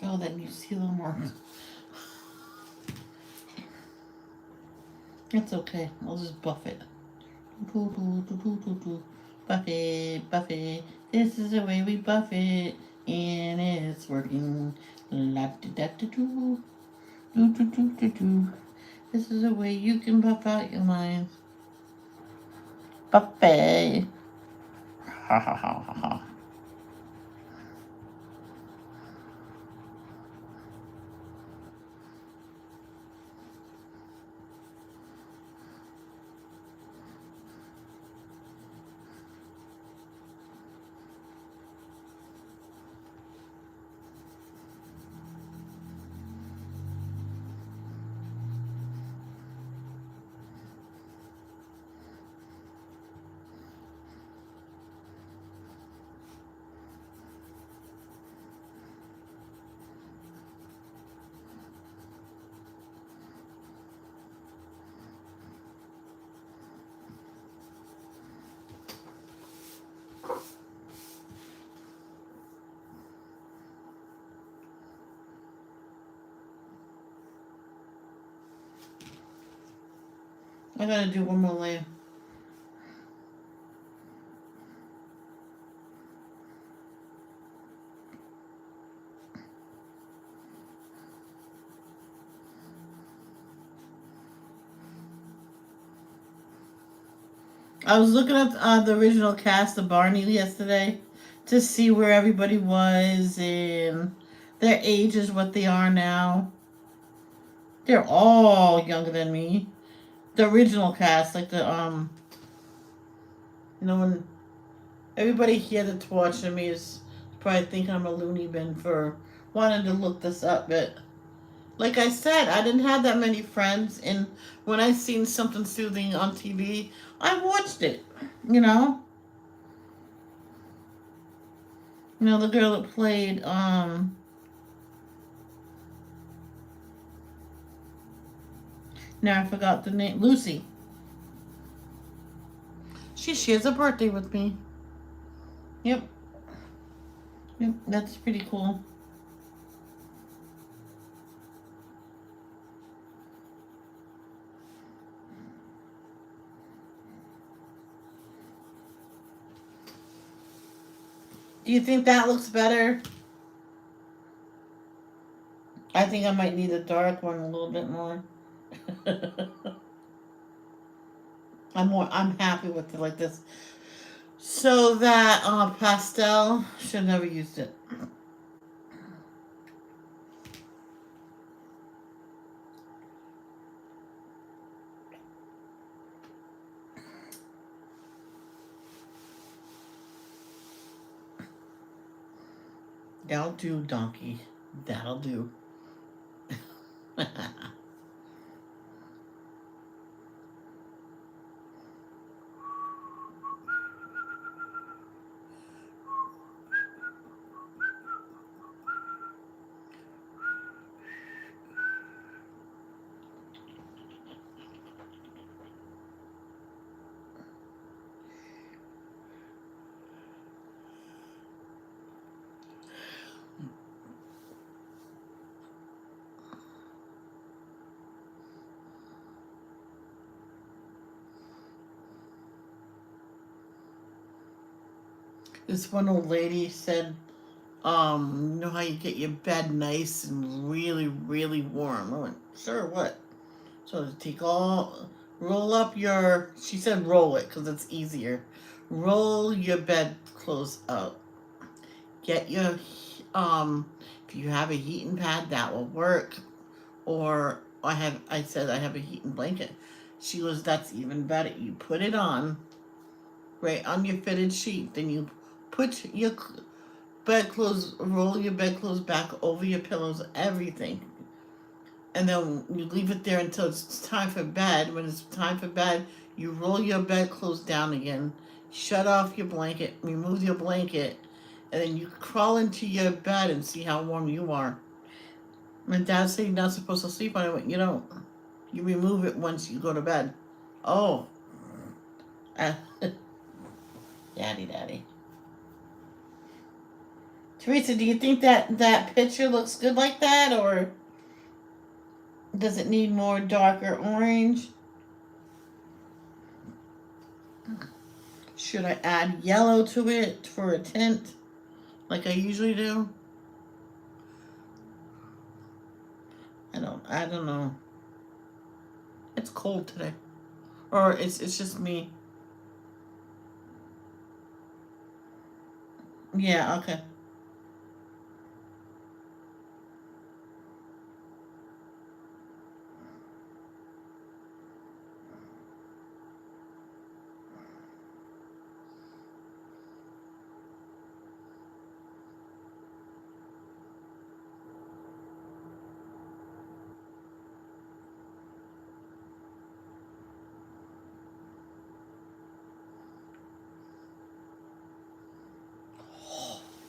Oh, that needs to see a little more. It's okay. I'll just buff it. Buff it, buff it. This is the way we buff it, and it's working. La da da da do, do do do do do. This is the way you can buff out your lines. buffet. Ha ha ha ha ha. I gotta do one more layer. I was looking at the original cast of Barney yesterday to see where everybody was and their ages, what they are now. They're all younger than me. The original cast, like when everybody here that's watching me is probably thinking I'm a loony bin for wanting to look this up, but like I said, I didn't have that many friends, and when I seen something soothing on TV, I watched it. You know, the girl that played now I forgot the name, Lucy. She shares a birthday with me. Yep, yep, that's pretty cool. Do you think that looks better? I think I might need a dark one a little bit more. I'm happy with it like this. So that pastel, should never used it. That'll do, donkey. That'll do. This one old lady said, you know how you get your bed nice and really, really warm? I went, sure, what? So roll up your, she said roll it because it's easier. Roll your bed clothes up. Get your, if you have a heating pad, that will work. Or I said I have a heating blanket. She goes, that's even better. You put it on, right on your fitted sheet. Then you put your bedclothes, roll your bedclothes back over your pillows, everything. And then you leave it there until it's time for bed. When it's time for bed, you roll your bedclothes down again, shut off your blanket, remove your blanket, and then you crawl into your bed and see how warm you are. My dad said you're not supposed to sleep on it. You don't. You remove it once you go to bed. Oh. Uh, daddy. Teresa, do you think that picture looks good like that, or does it need more darker orange? Should I add yellow to it for a tint, like I usually do? I don't know. It's cold today, or it's just me. Yeah, okay.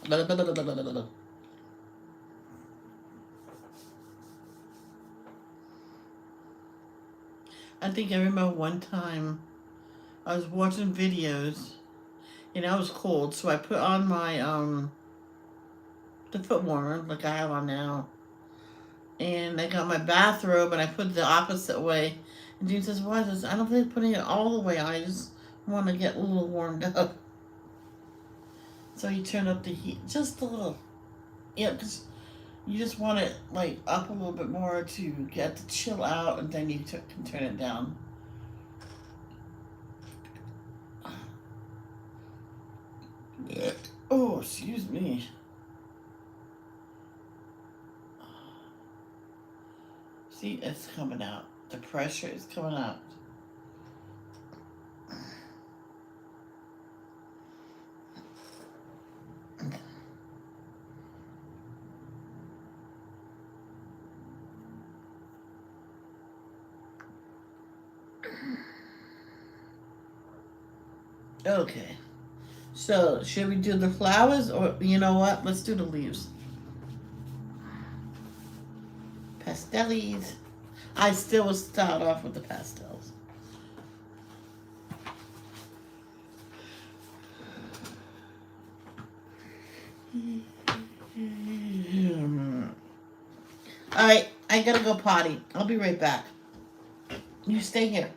I think I remember one time I was watching videos and I was cold, so I put on my the foot warmer like I have on now, and I got my bathrobe and I put it the opposite way. And June says, "Why does I don't think putting it all the way on. I just want to get a little warmed up." So you turn up the heat just a little. Yeah, because you just want it like up a little bit more to get the chill out, and then you can turn it down. Oh, excuse me. See, it's coming out. The pressure is coming out. Okay. So, should we do the flowers or you know what? Let's do the leaves. Pastellis. I still will start off with the pastels. Alright, I gotta go potty. I'll be right back. You stay here.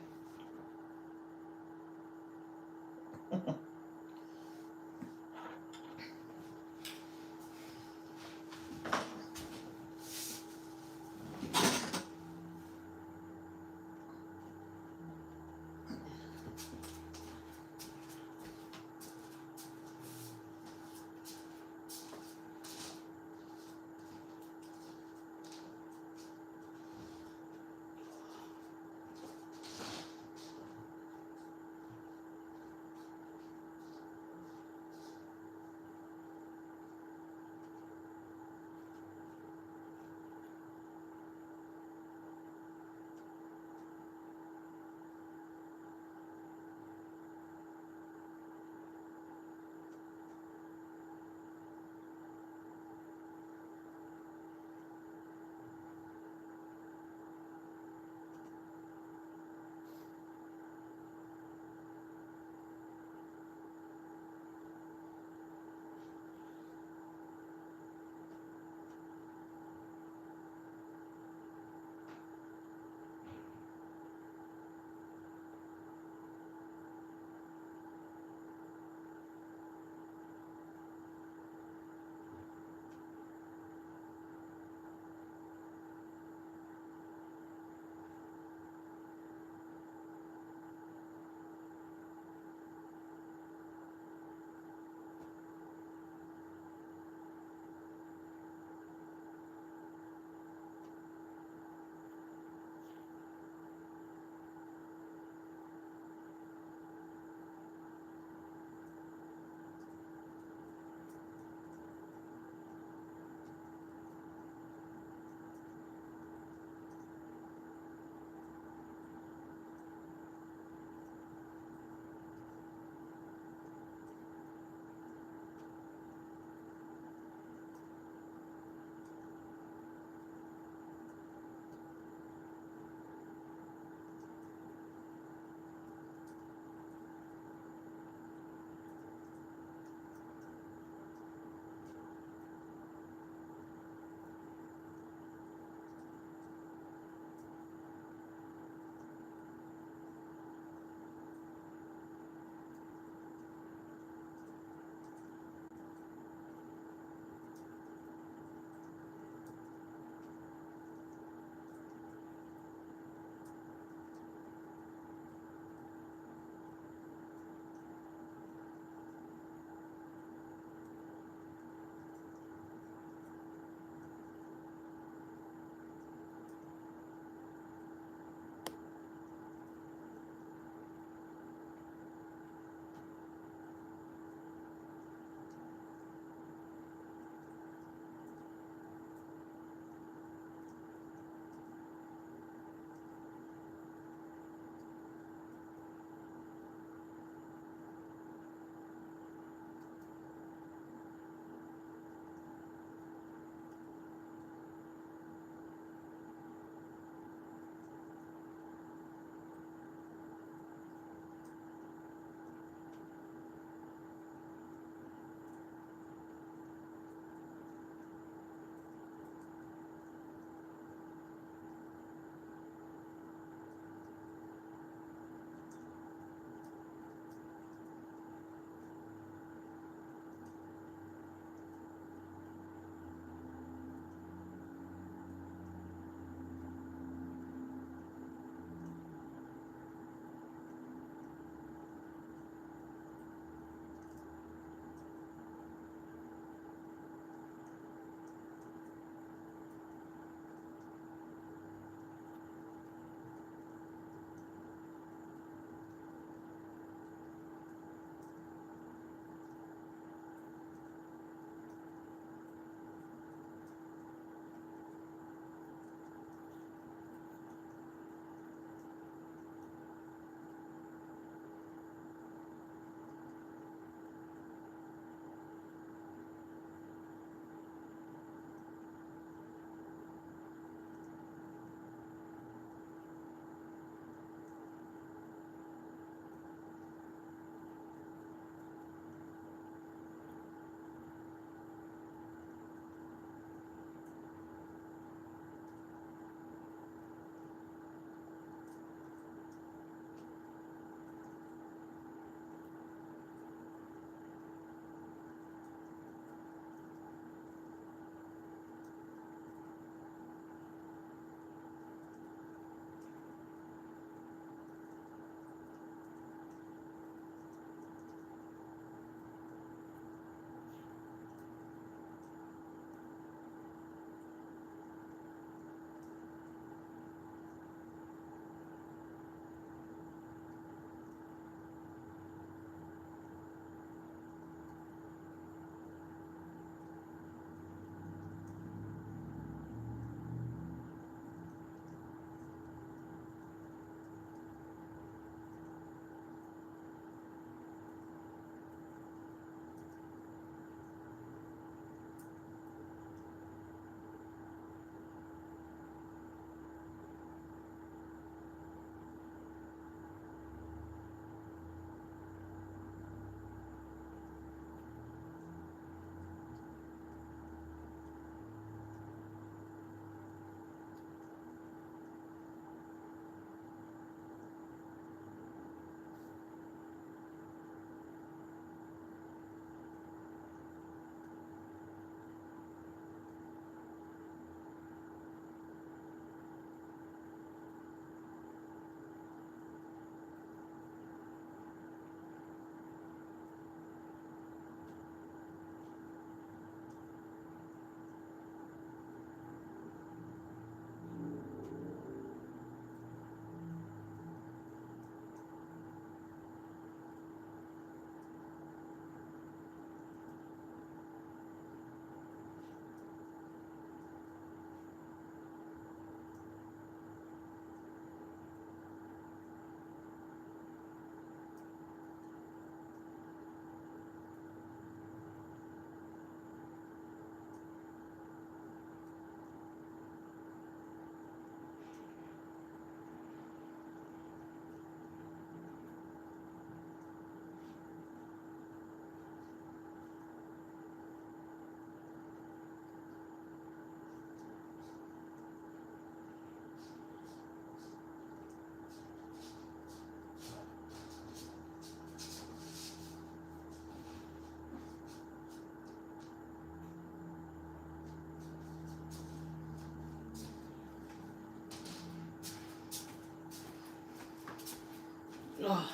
Oh.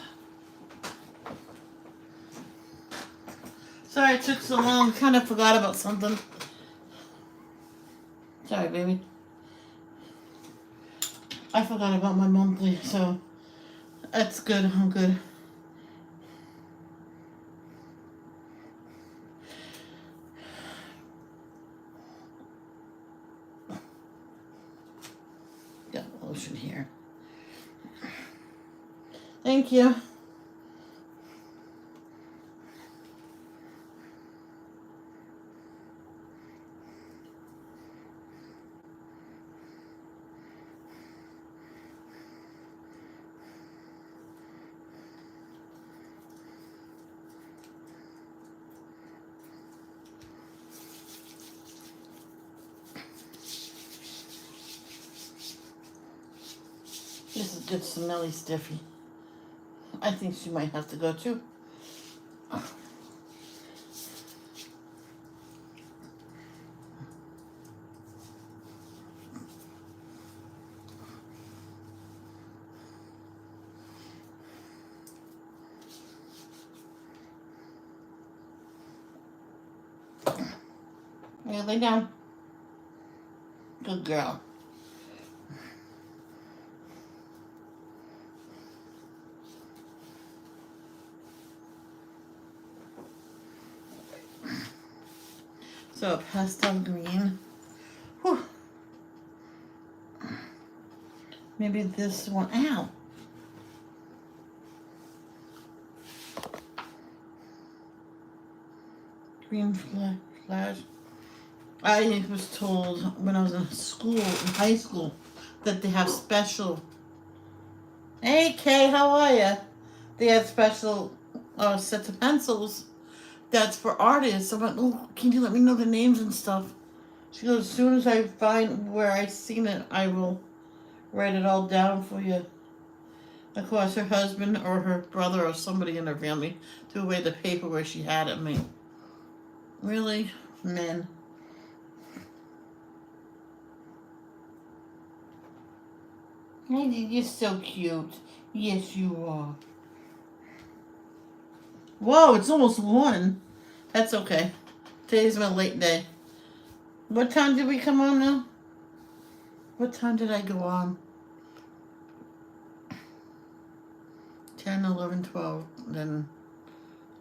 Sorry it took so long. Kind of forgot about something. Sorry, baby. I forgot about my monthly, so that's good. I'm good. Got lotion here. Thank you. This is good smelly stiffy. I think she might have to go too. Yeah, lay down. Good girl. So pastel green. Whew. Maybe this one. Ow. Green flash. I was told when I was in school, in high school, that they have special. Hey Kay, how are ya? They have special sets of pencils. That's for artists. I went, oh, can you let me know the names and stuff? She goes, as soon as I find where I seen it, I will write it all down for you. Of course, her husband or her brother or somebody in her family threw away the paper where she had it. I mean, really? Men. You're so cute. Yes, you are. Whoa, it's almost 1. That's okay. Today's my late day. What time did we come on now? What time did I go on? 10, 11, 12, then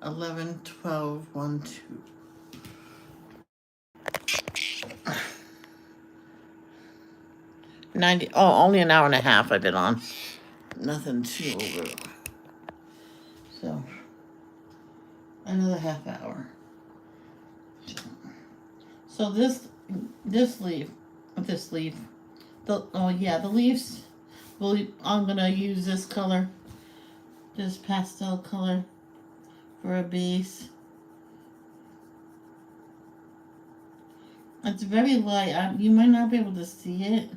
11, 12, 1, 2. Only an hour and a half I've been on. Nothing too over. So, another half hour. So this leaf, the leaves, I'm gonna use this color, this pastel color for a base. It's very light. You might not be able to see it.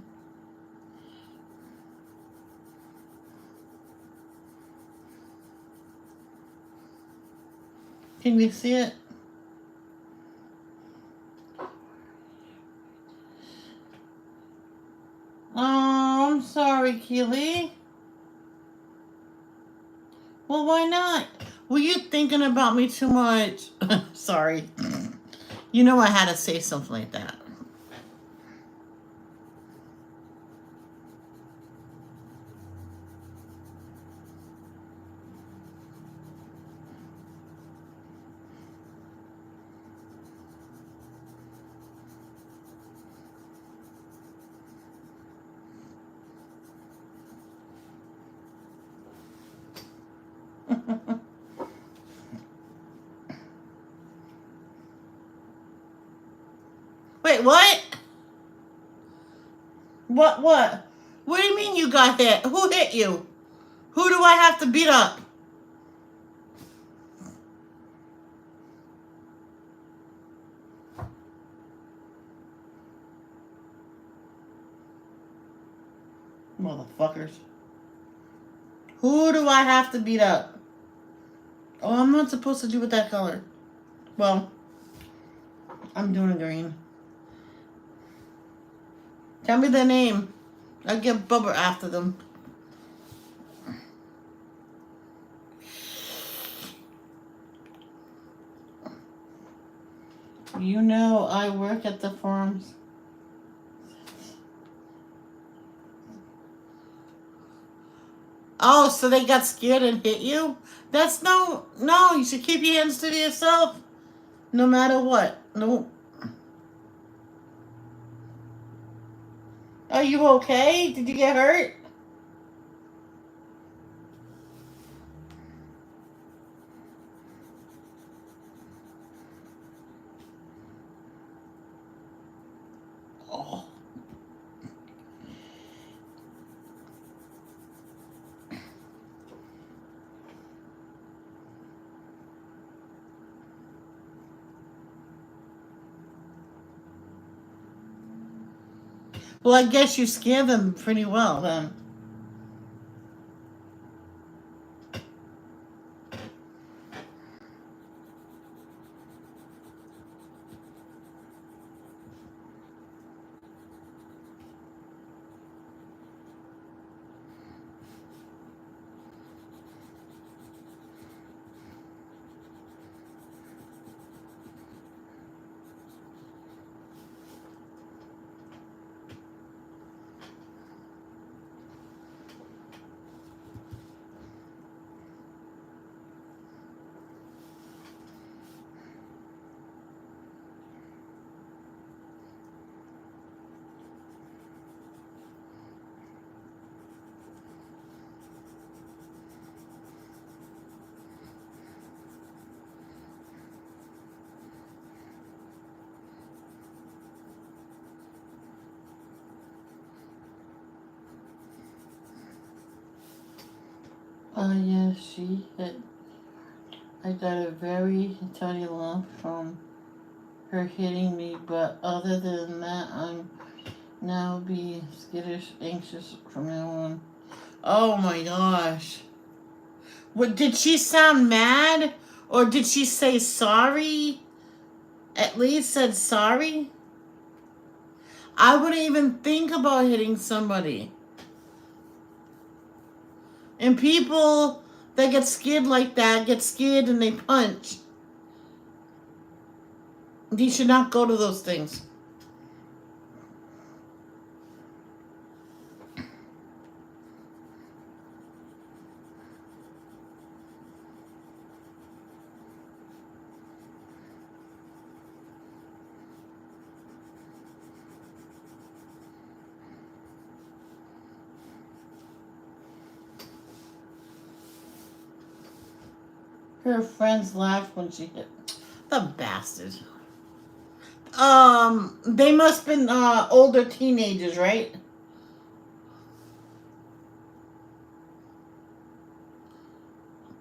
Can you see it? Oh, I'm sorry, Keely. Well, why not? Were you thinking about me too much? Sorry. You know I had to say something like that. Wait, what? What? What do you mean you got hit? Who hit you? Who do I have to beat up? Motherfuckers. Who do I have to beat up? Oh, I'm not supposed to do with that color. Well, I'm doing a green. Tell me their name. I'll give Bubba after them. You know I work at the farms. Oh, so they got scared and hit you? That's no, you should keep your hands to yourself. No matter what. No. Are you okay? Did you get hurt? Oh. Well, I guess you scared them pretty well then. Yeah, she hit. I got a very tiny lump from her hitting me, but other than that, I'm now be skittish, anxious from now on. Oh my gosh. What did she sound mad? Or did she say sorry? At least said sorry? I wouldn't even think about hitting somebody. And people that get scared like that get scared and they punch. You should not go to those things. Her friends laughed when she hit. The bastard. They must have been older teenagers, right?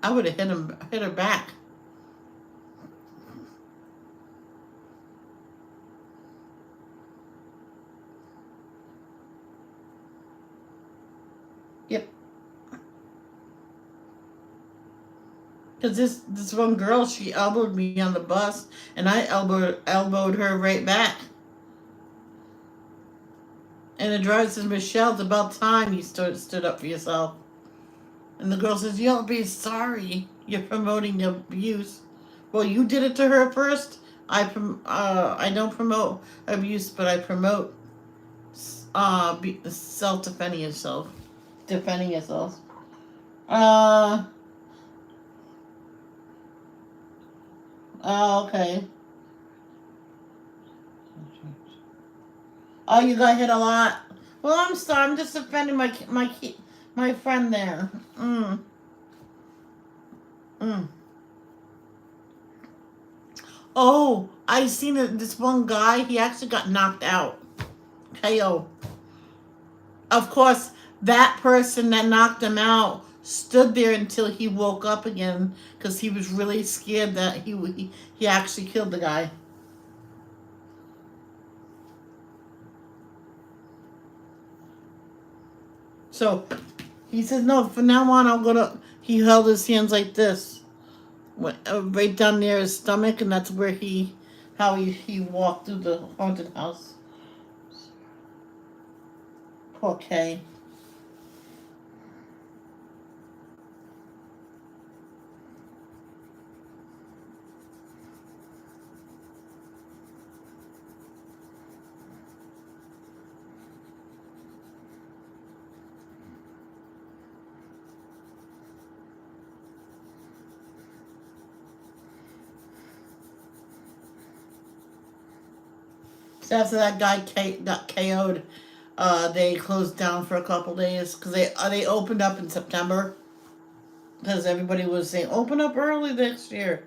I would have hit her back. Yep. Cause this one girl, she elbowed me on the bus, and I elbowed her right back. And the driver says, "Michelle, it's about time you stood up for yourself." And the girl says, "You don't be sorry. You're promoting abuse." Well, you did it to her first. I don't promote abuse, but I promote self defending yourself, defending yourself. Uh, okay. Oh, you got hit a lot. Well, I'm sorry. I'm just defending my friend there. Mm. Oh, I seen this one guy. He actually got knocked out. KO. Of course, that person that knocked him out stood there until he woke up again because he was really scared that he actually killed the guy. So he says, "No, from now on, I'm gonna." He held his hands like this, right down near his stomach, and that's where he walked through the haunted house. Poor Kay. So after that guy got KO'd, they closed down for a couple days because they opened up in September because everybody was saying open up early next year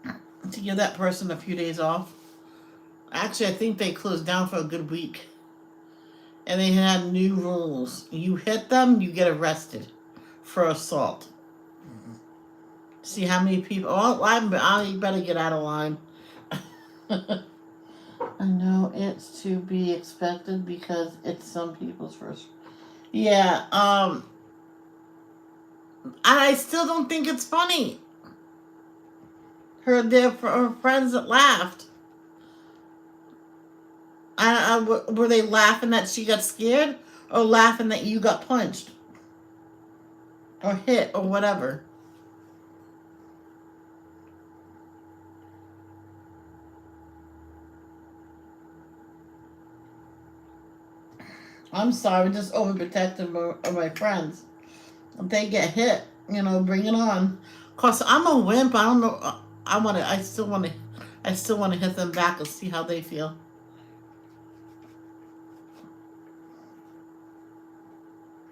to give that person a few days off. Actually, I think they closed down for a good week, and they had new rules. You hit them, you get arrested for assault. See how many people? Oh, I better get out of line. I know it's to be expected because it's some people's first. Yeah, I still don't think it's funny. Her friends that laughed. Were they laughing that she got scared, or laughing that you got punched, or hit, or whatever? I'm sorry, just overprotective of my friends. If they get hit, bring it on. Cause I'm a wimp. I don't know. I still wanna hit them back and see how they feel.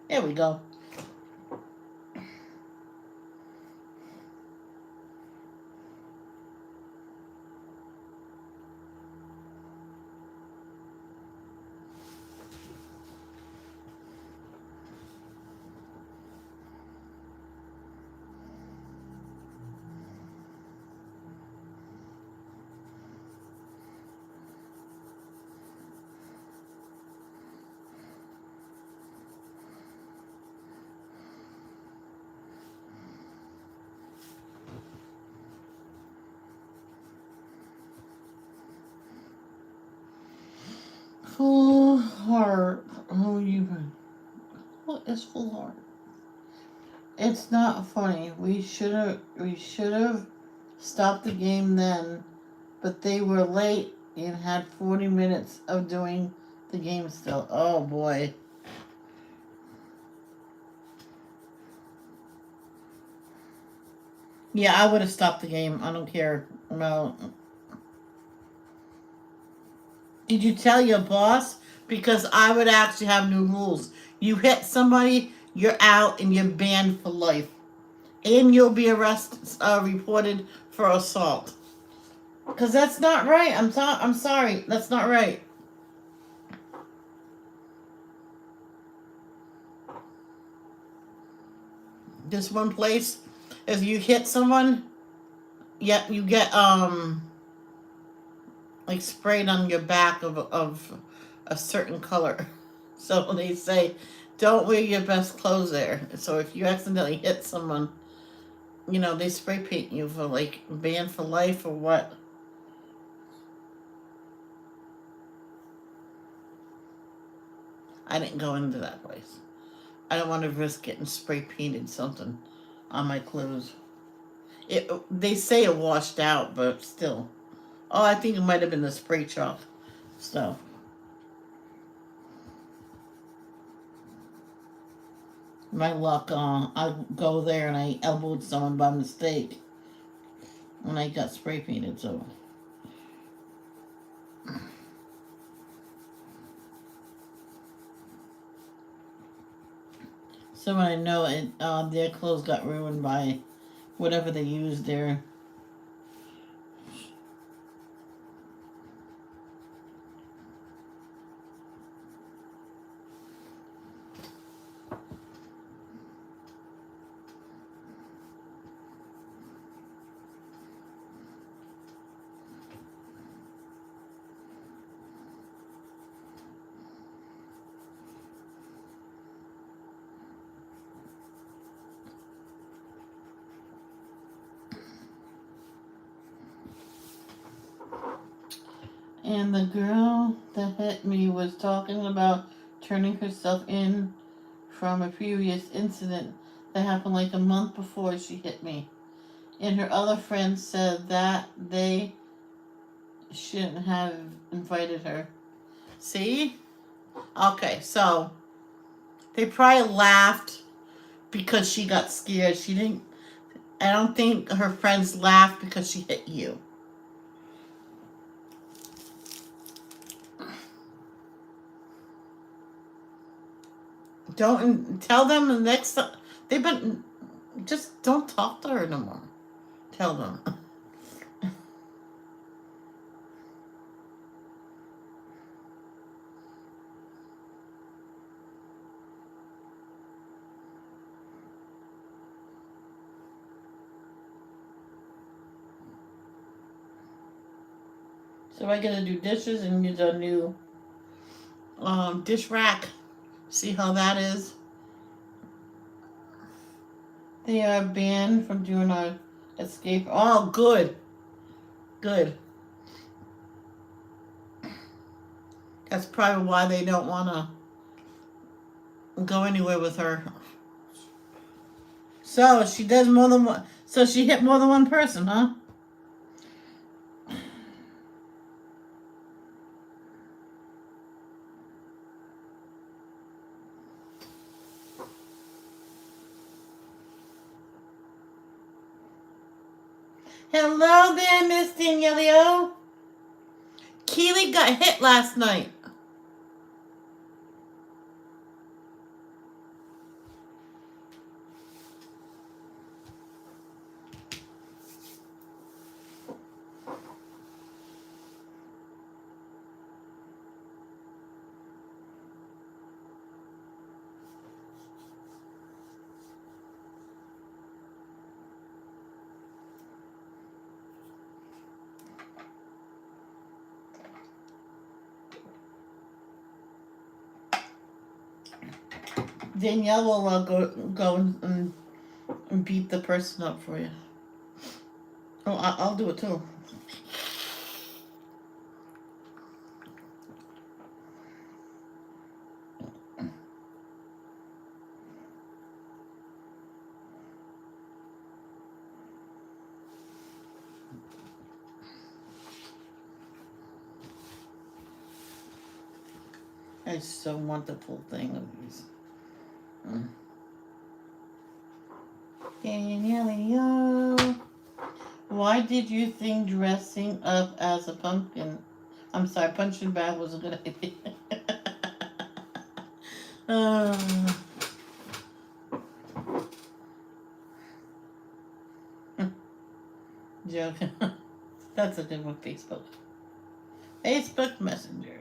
There we go. Full heart. What is full heart? It's not funny. We should have stopped the game then, but they were late and had 40 minutes of doing the game still. Oh boy. Yeah, I would have stopped the game. I don't care. No. Did you tell your boss? Because I would actually have new rules. You hit somebody, you're out and you're banned for life. And you'll be reported for assault. Because that's not right. I'm sorry. That's not right. This one place, if you hit someone, yeah, you get like sprayed on your back of a certain color. So they say, don't wear your best clothes there. So if you accidentally hit someone, they spray paint you for like banned for life or what. I didn't go into that place. I don't want to risk getting spray painted something on my clothes. They say it washed out, but still. Oh, I think it might have been the spray chalk stuff. My luck, I go there and I elbowed someone by mistake when I got spray painted. So I know it. Their clothes got ruined by whatever they used there. And the girl that hit me was talking about turning herself in from a previous incident that happened like a month before she hit me. And her other friends said that they shouldn't have invited her. See? Okay, so they probably laughed because she got scared. She didn't. I don't think her friends laughed because she hit you. Don't tell them the next time. They've been. Just don't talk to her no more. Tell them. So I gotta do dishes and use a new dish rack. See how that is. They are banned from doing a escape. Oh, good, good. That's probably why they don't want to go anywhere with her. So she does more than one. So she hit more than one person, huh? Hello there, Miss Danielio. Keely got hit last night. Danielle will go and beat the person up for you. Oh, I'll do it too. I so want the full thing of these. Danielio, why did you think dressing up as a pumpkin? I'm sorry, punching bag was a good idea. Joke. That's a good one. Facebook. Facebook Messenger.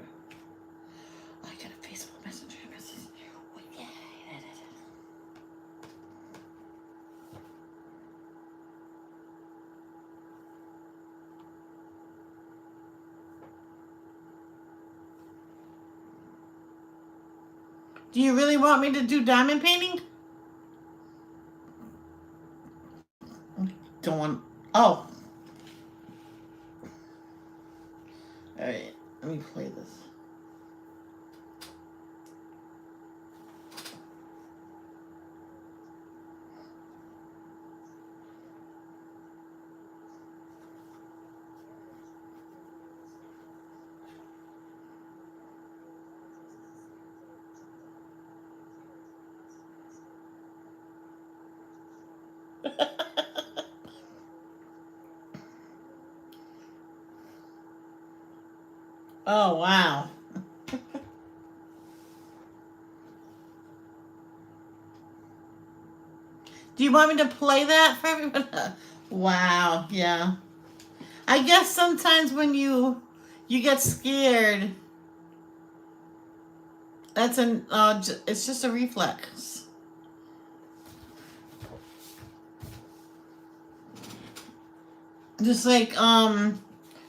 I got a Facebook Messenger message. Oh, yeah. Do you really want me to do diamond painting? Don't want. Oh. Alright, let me play this. Oh, wow. Do you want me to play that for everyone? Wow, yeah. I guess sometimes when you get scared, that's it's just a reflex. Just like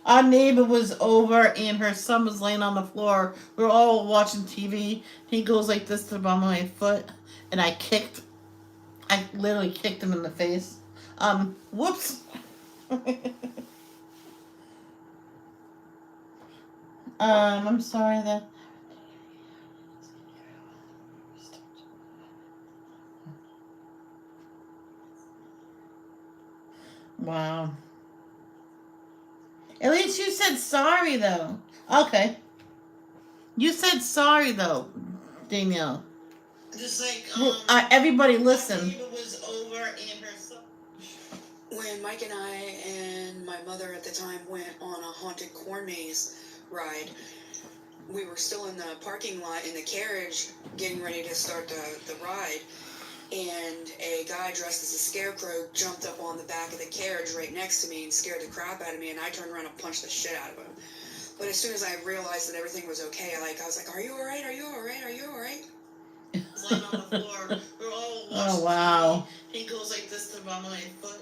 our neighbor was over and her son was laying on the floor. We were all watching TV. He goes like this to the bottom of my foot, and I literally kicked him in the face. Whoops. I'm sorry that. Wow. At least you said sorry though. Okay. You said sorry though, Danielle. Just like everybody listen. Was over and her son. When Mike and I and my mother at the time went on a haunted corn maze ride, we were still in the parking lot in the carriage getting ready to start the ride, and a guy dressed as a scarecrow jumped up on the back of the carriage right next to me and scared the crap out of me, and I turned around and punched the shit out of him. But as soon as I realized that everything was okay, I was like, "Are you all right? Are you all right? Are you all right?" He's laying on the floor. We're all watching Oh, wow. TV. He goes like this to my foot.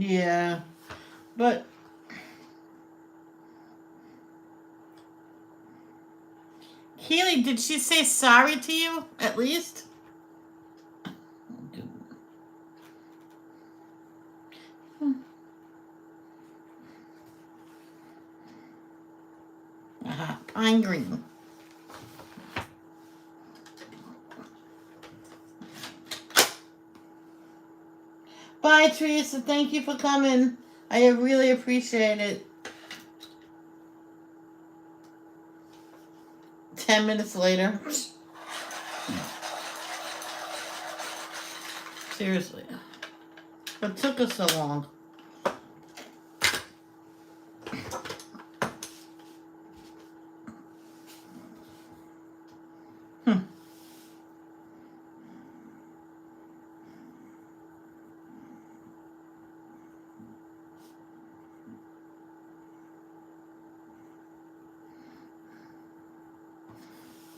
Yeah. But Keely, did she say sorry to you at least? Pine Green. Bye, Teresa. Thank you for coming. I really appreciate it. 10 minutes later. Seriously. What took us so long?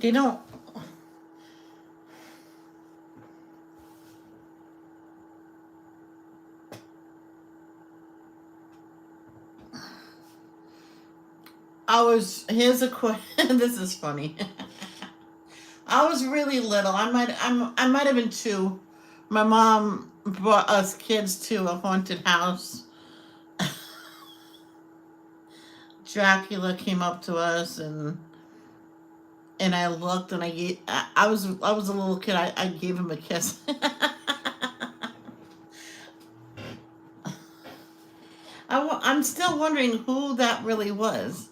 They don't. Here's a question. This is funny. I was really little. I might have been 2. My mom brought us kids to a haunted house. Dracula came up to us, and I looked, and I was a little kid. I gave him a kiss. I'm still wondering who that really was.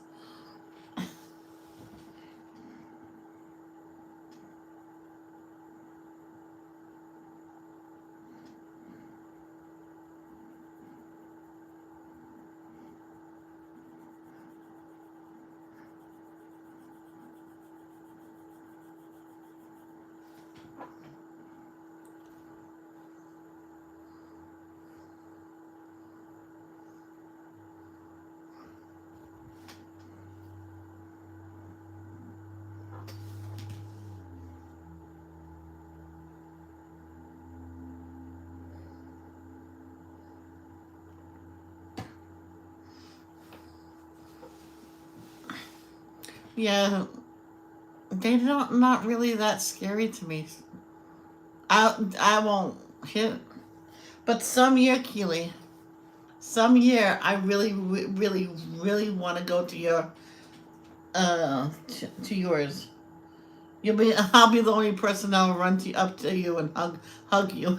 Yeah, they don't not really that scary to me. I won't hit, but some year, Keely, some year I really really want to go to your to yours. I'll be the only person that'll run up to you and hug you.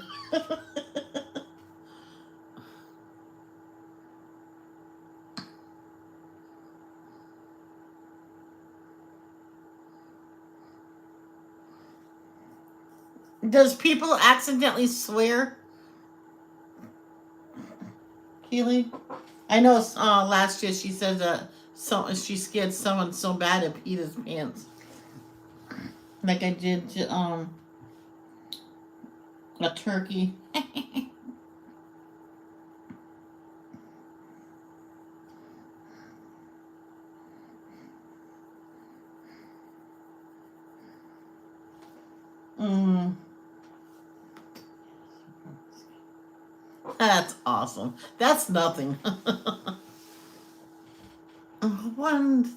Does people accidentally swear, Keely? I know last year she said that she scared someone so bad it peed his pants, like I did to a turkey. mm, that's awesome. That's nothing. One.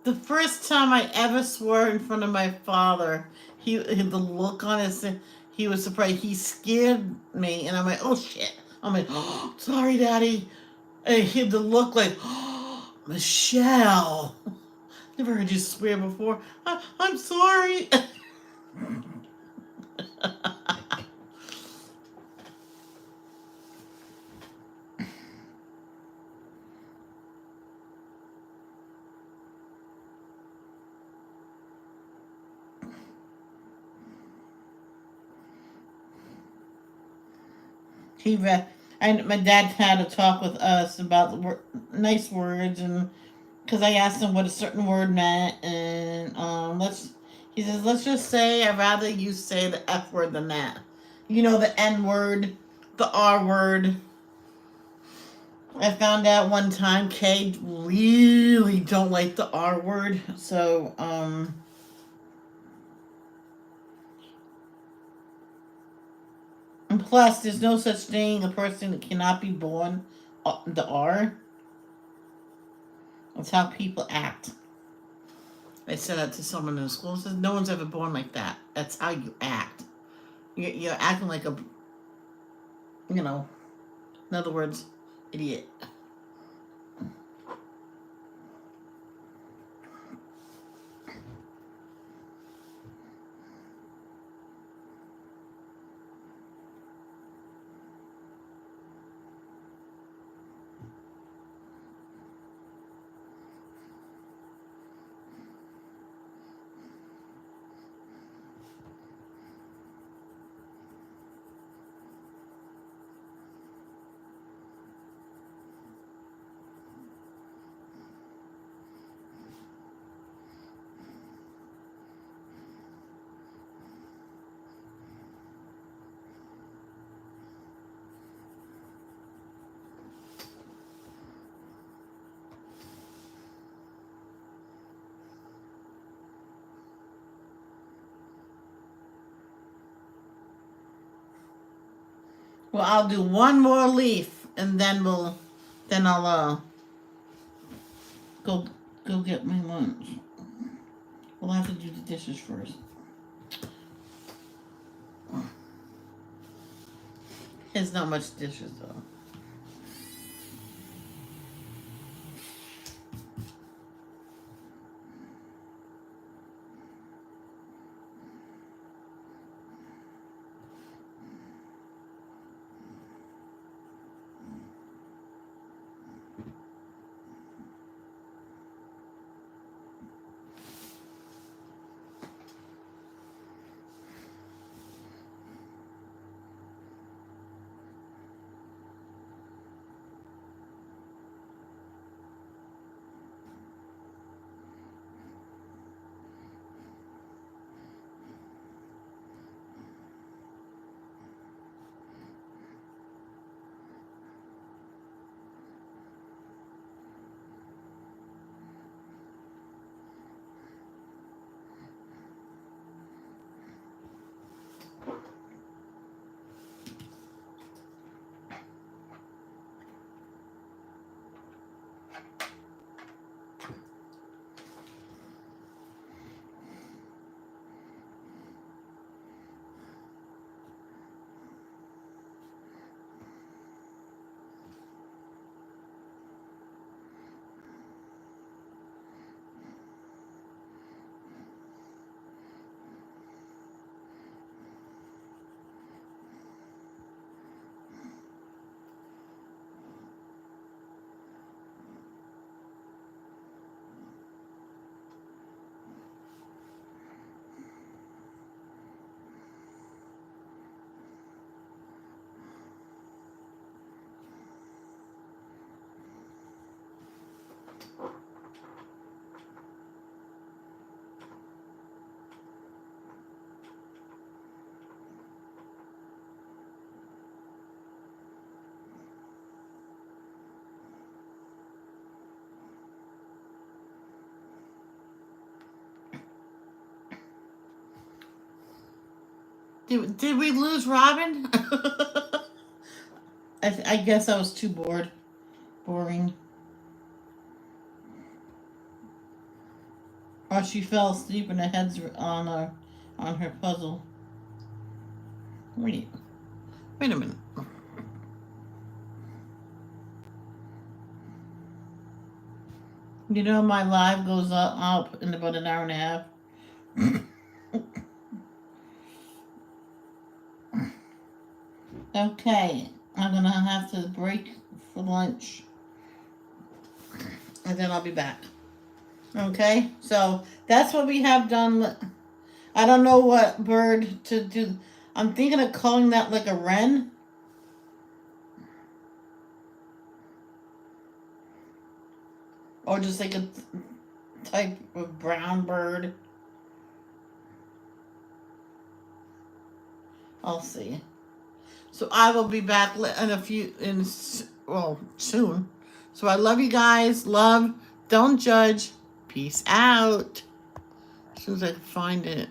The first time I ever swore in front of my father, the look on his, he was surprised. He scared me, and I'm like, oh shit. I'm like, oh, sorry, Daddy. And he had the look like, oh, Michelle. Never heard you swear before. I'm sorry. he read, and my dad had a talk with us about nice words, and because I asked him what a certain word meant, and he says, let's just say I'd rather you say the F word than that. You know, the N word, the R word. I found out one time Kay really don't like the R word, so and plus there's no such thing a person that cannot be born the R. That's how people act. I said that to someone in school. Says no one's ever born like that. That's how you act. You're acting like a, you know, in other words, idiot. Well, I'll do one more leaf, and then I'll go go get my lunch. We'll have to do the dishes first. There's not much dishes though. Did we lose Robin? I guess I was too boring. Or she fell asleep and her head's on her puzzle. Wait, wait a minute. You know, my live goes up in about an hour and a half. Okay, I'm gonna have to break for lunch, and then I'll be back. Okay, so that's what we have done. I don't know what bird to do. I'm thinking of calling that like a wren. Or just like a type of brown bird. I'll see. So I will be back in a few, soon. So I love you guys. Love. Don't judge. Peace out. As soon as I can find it.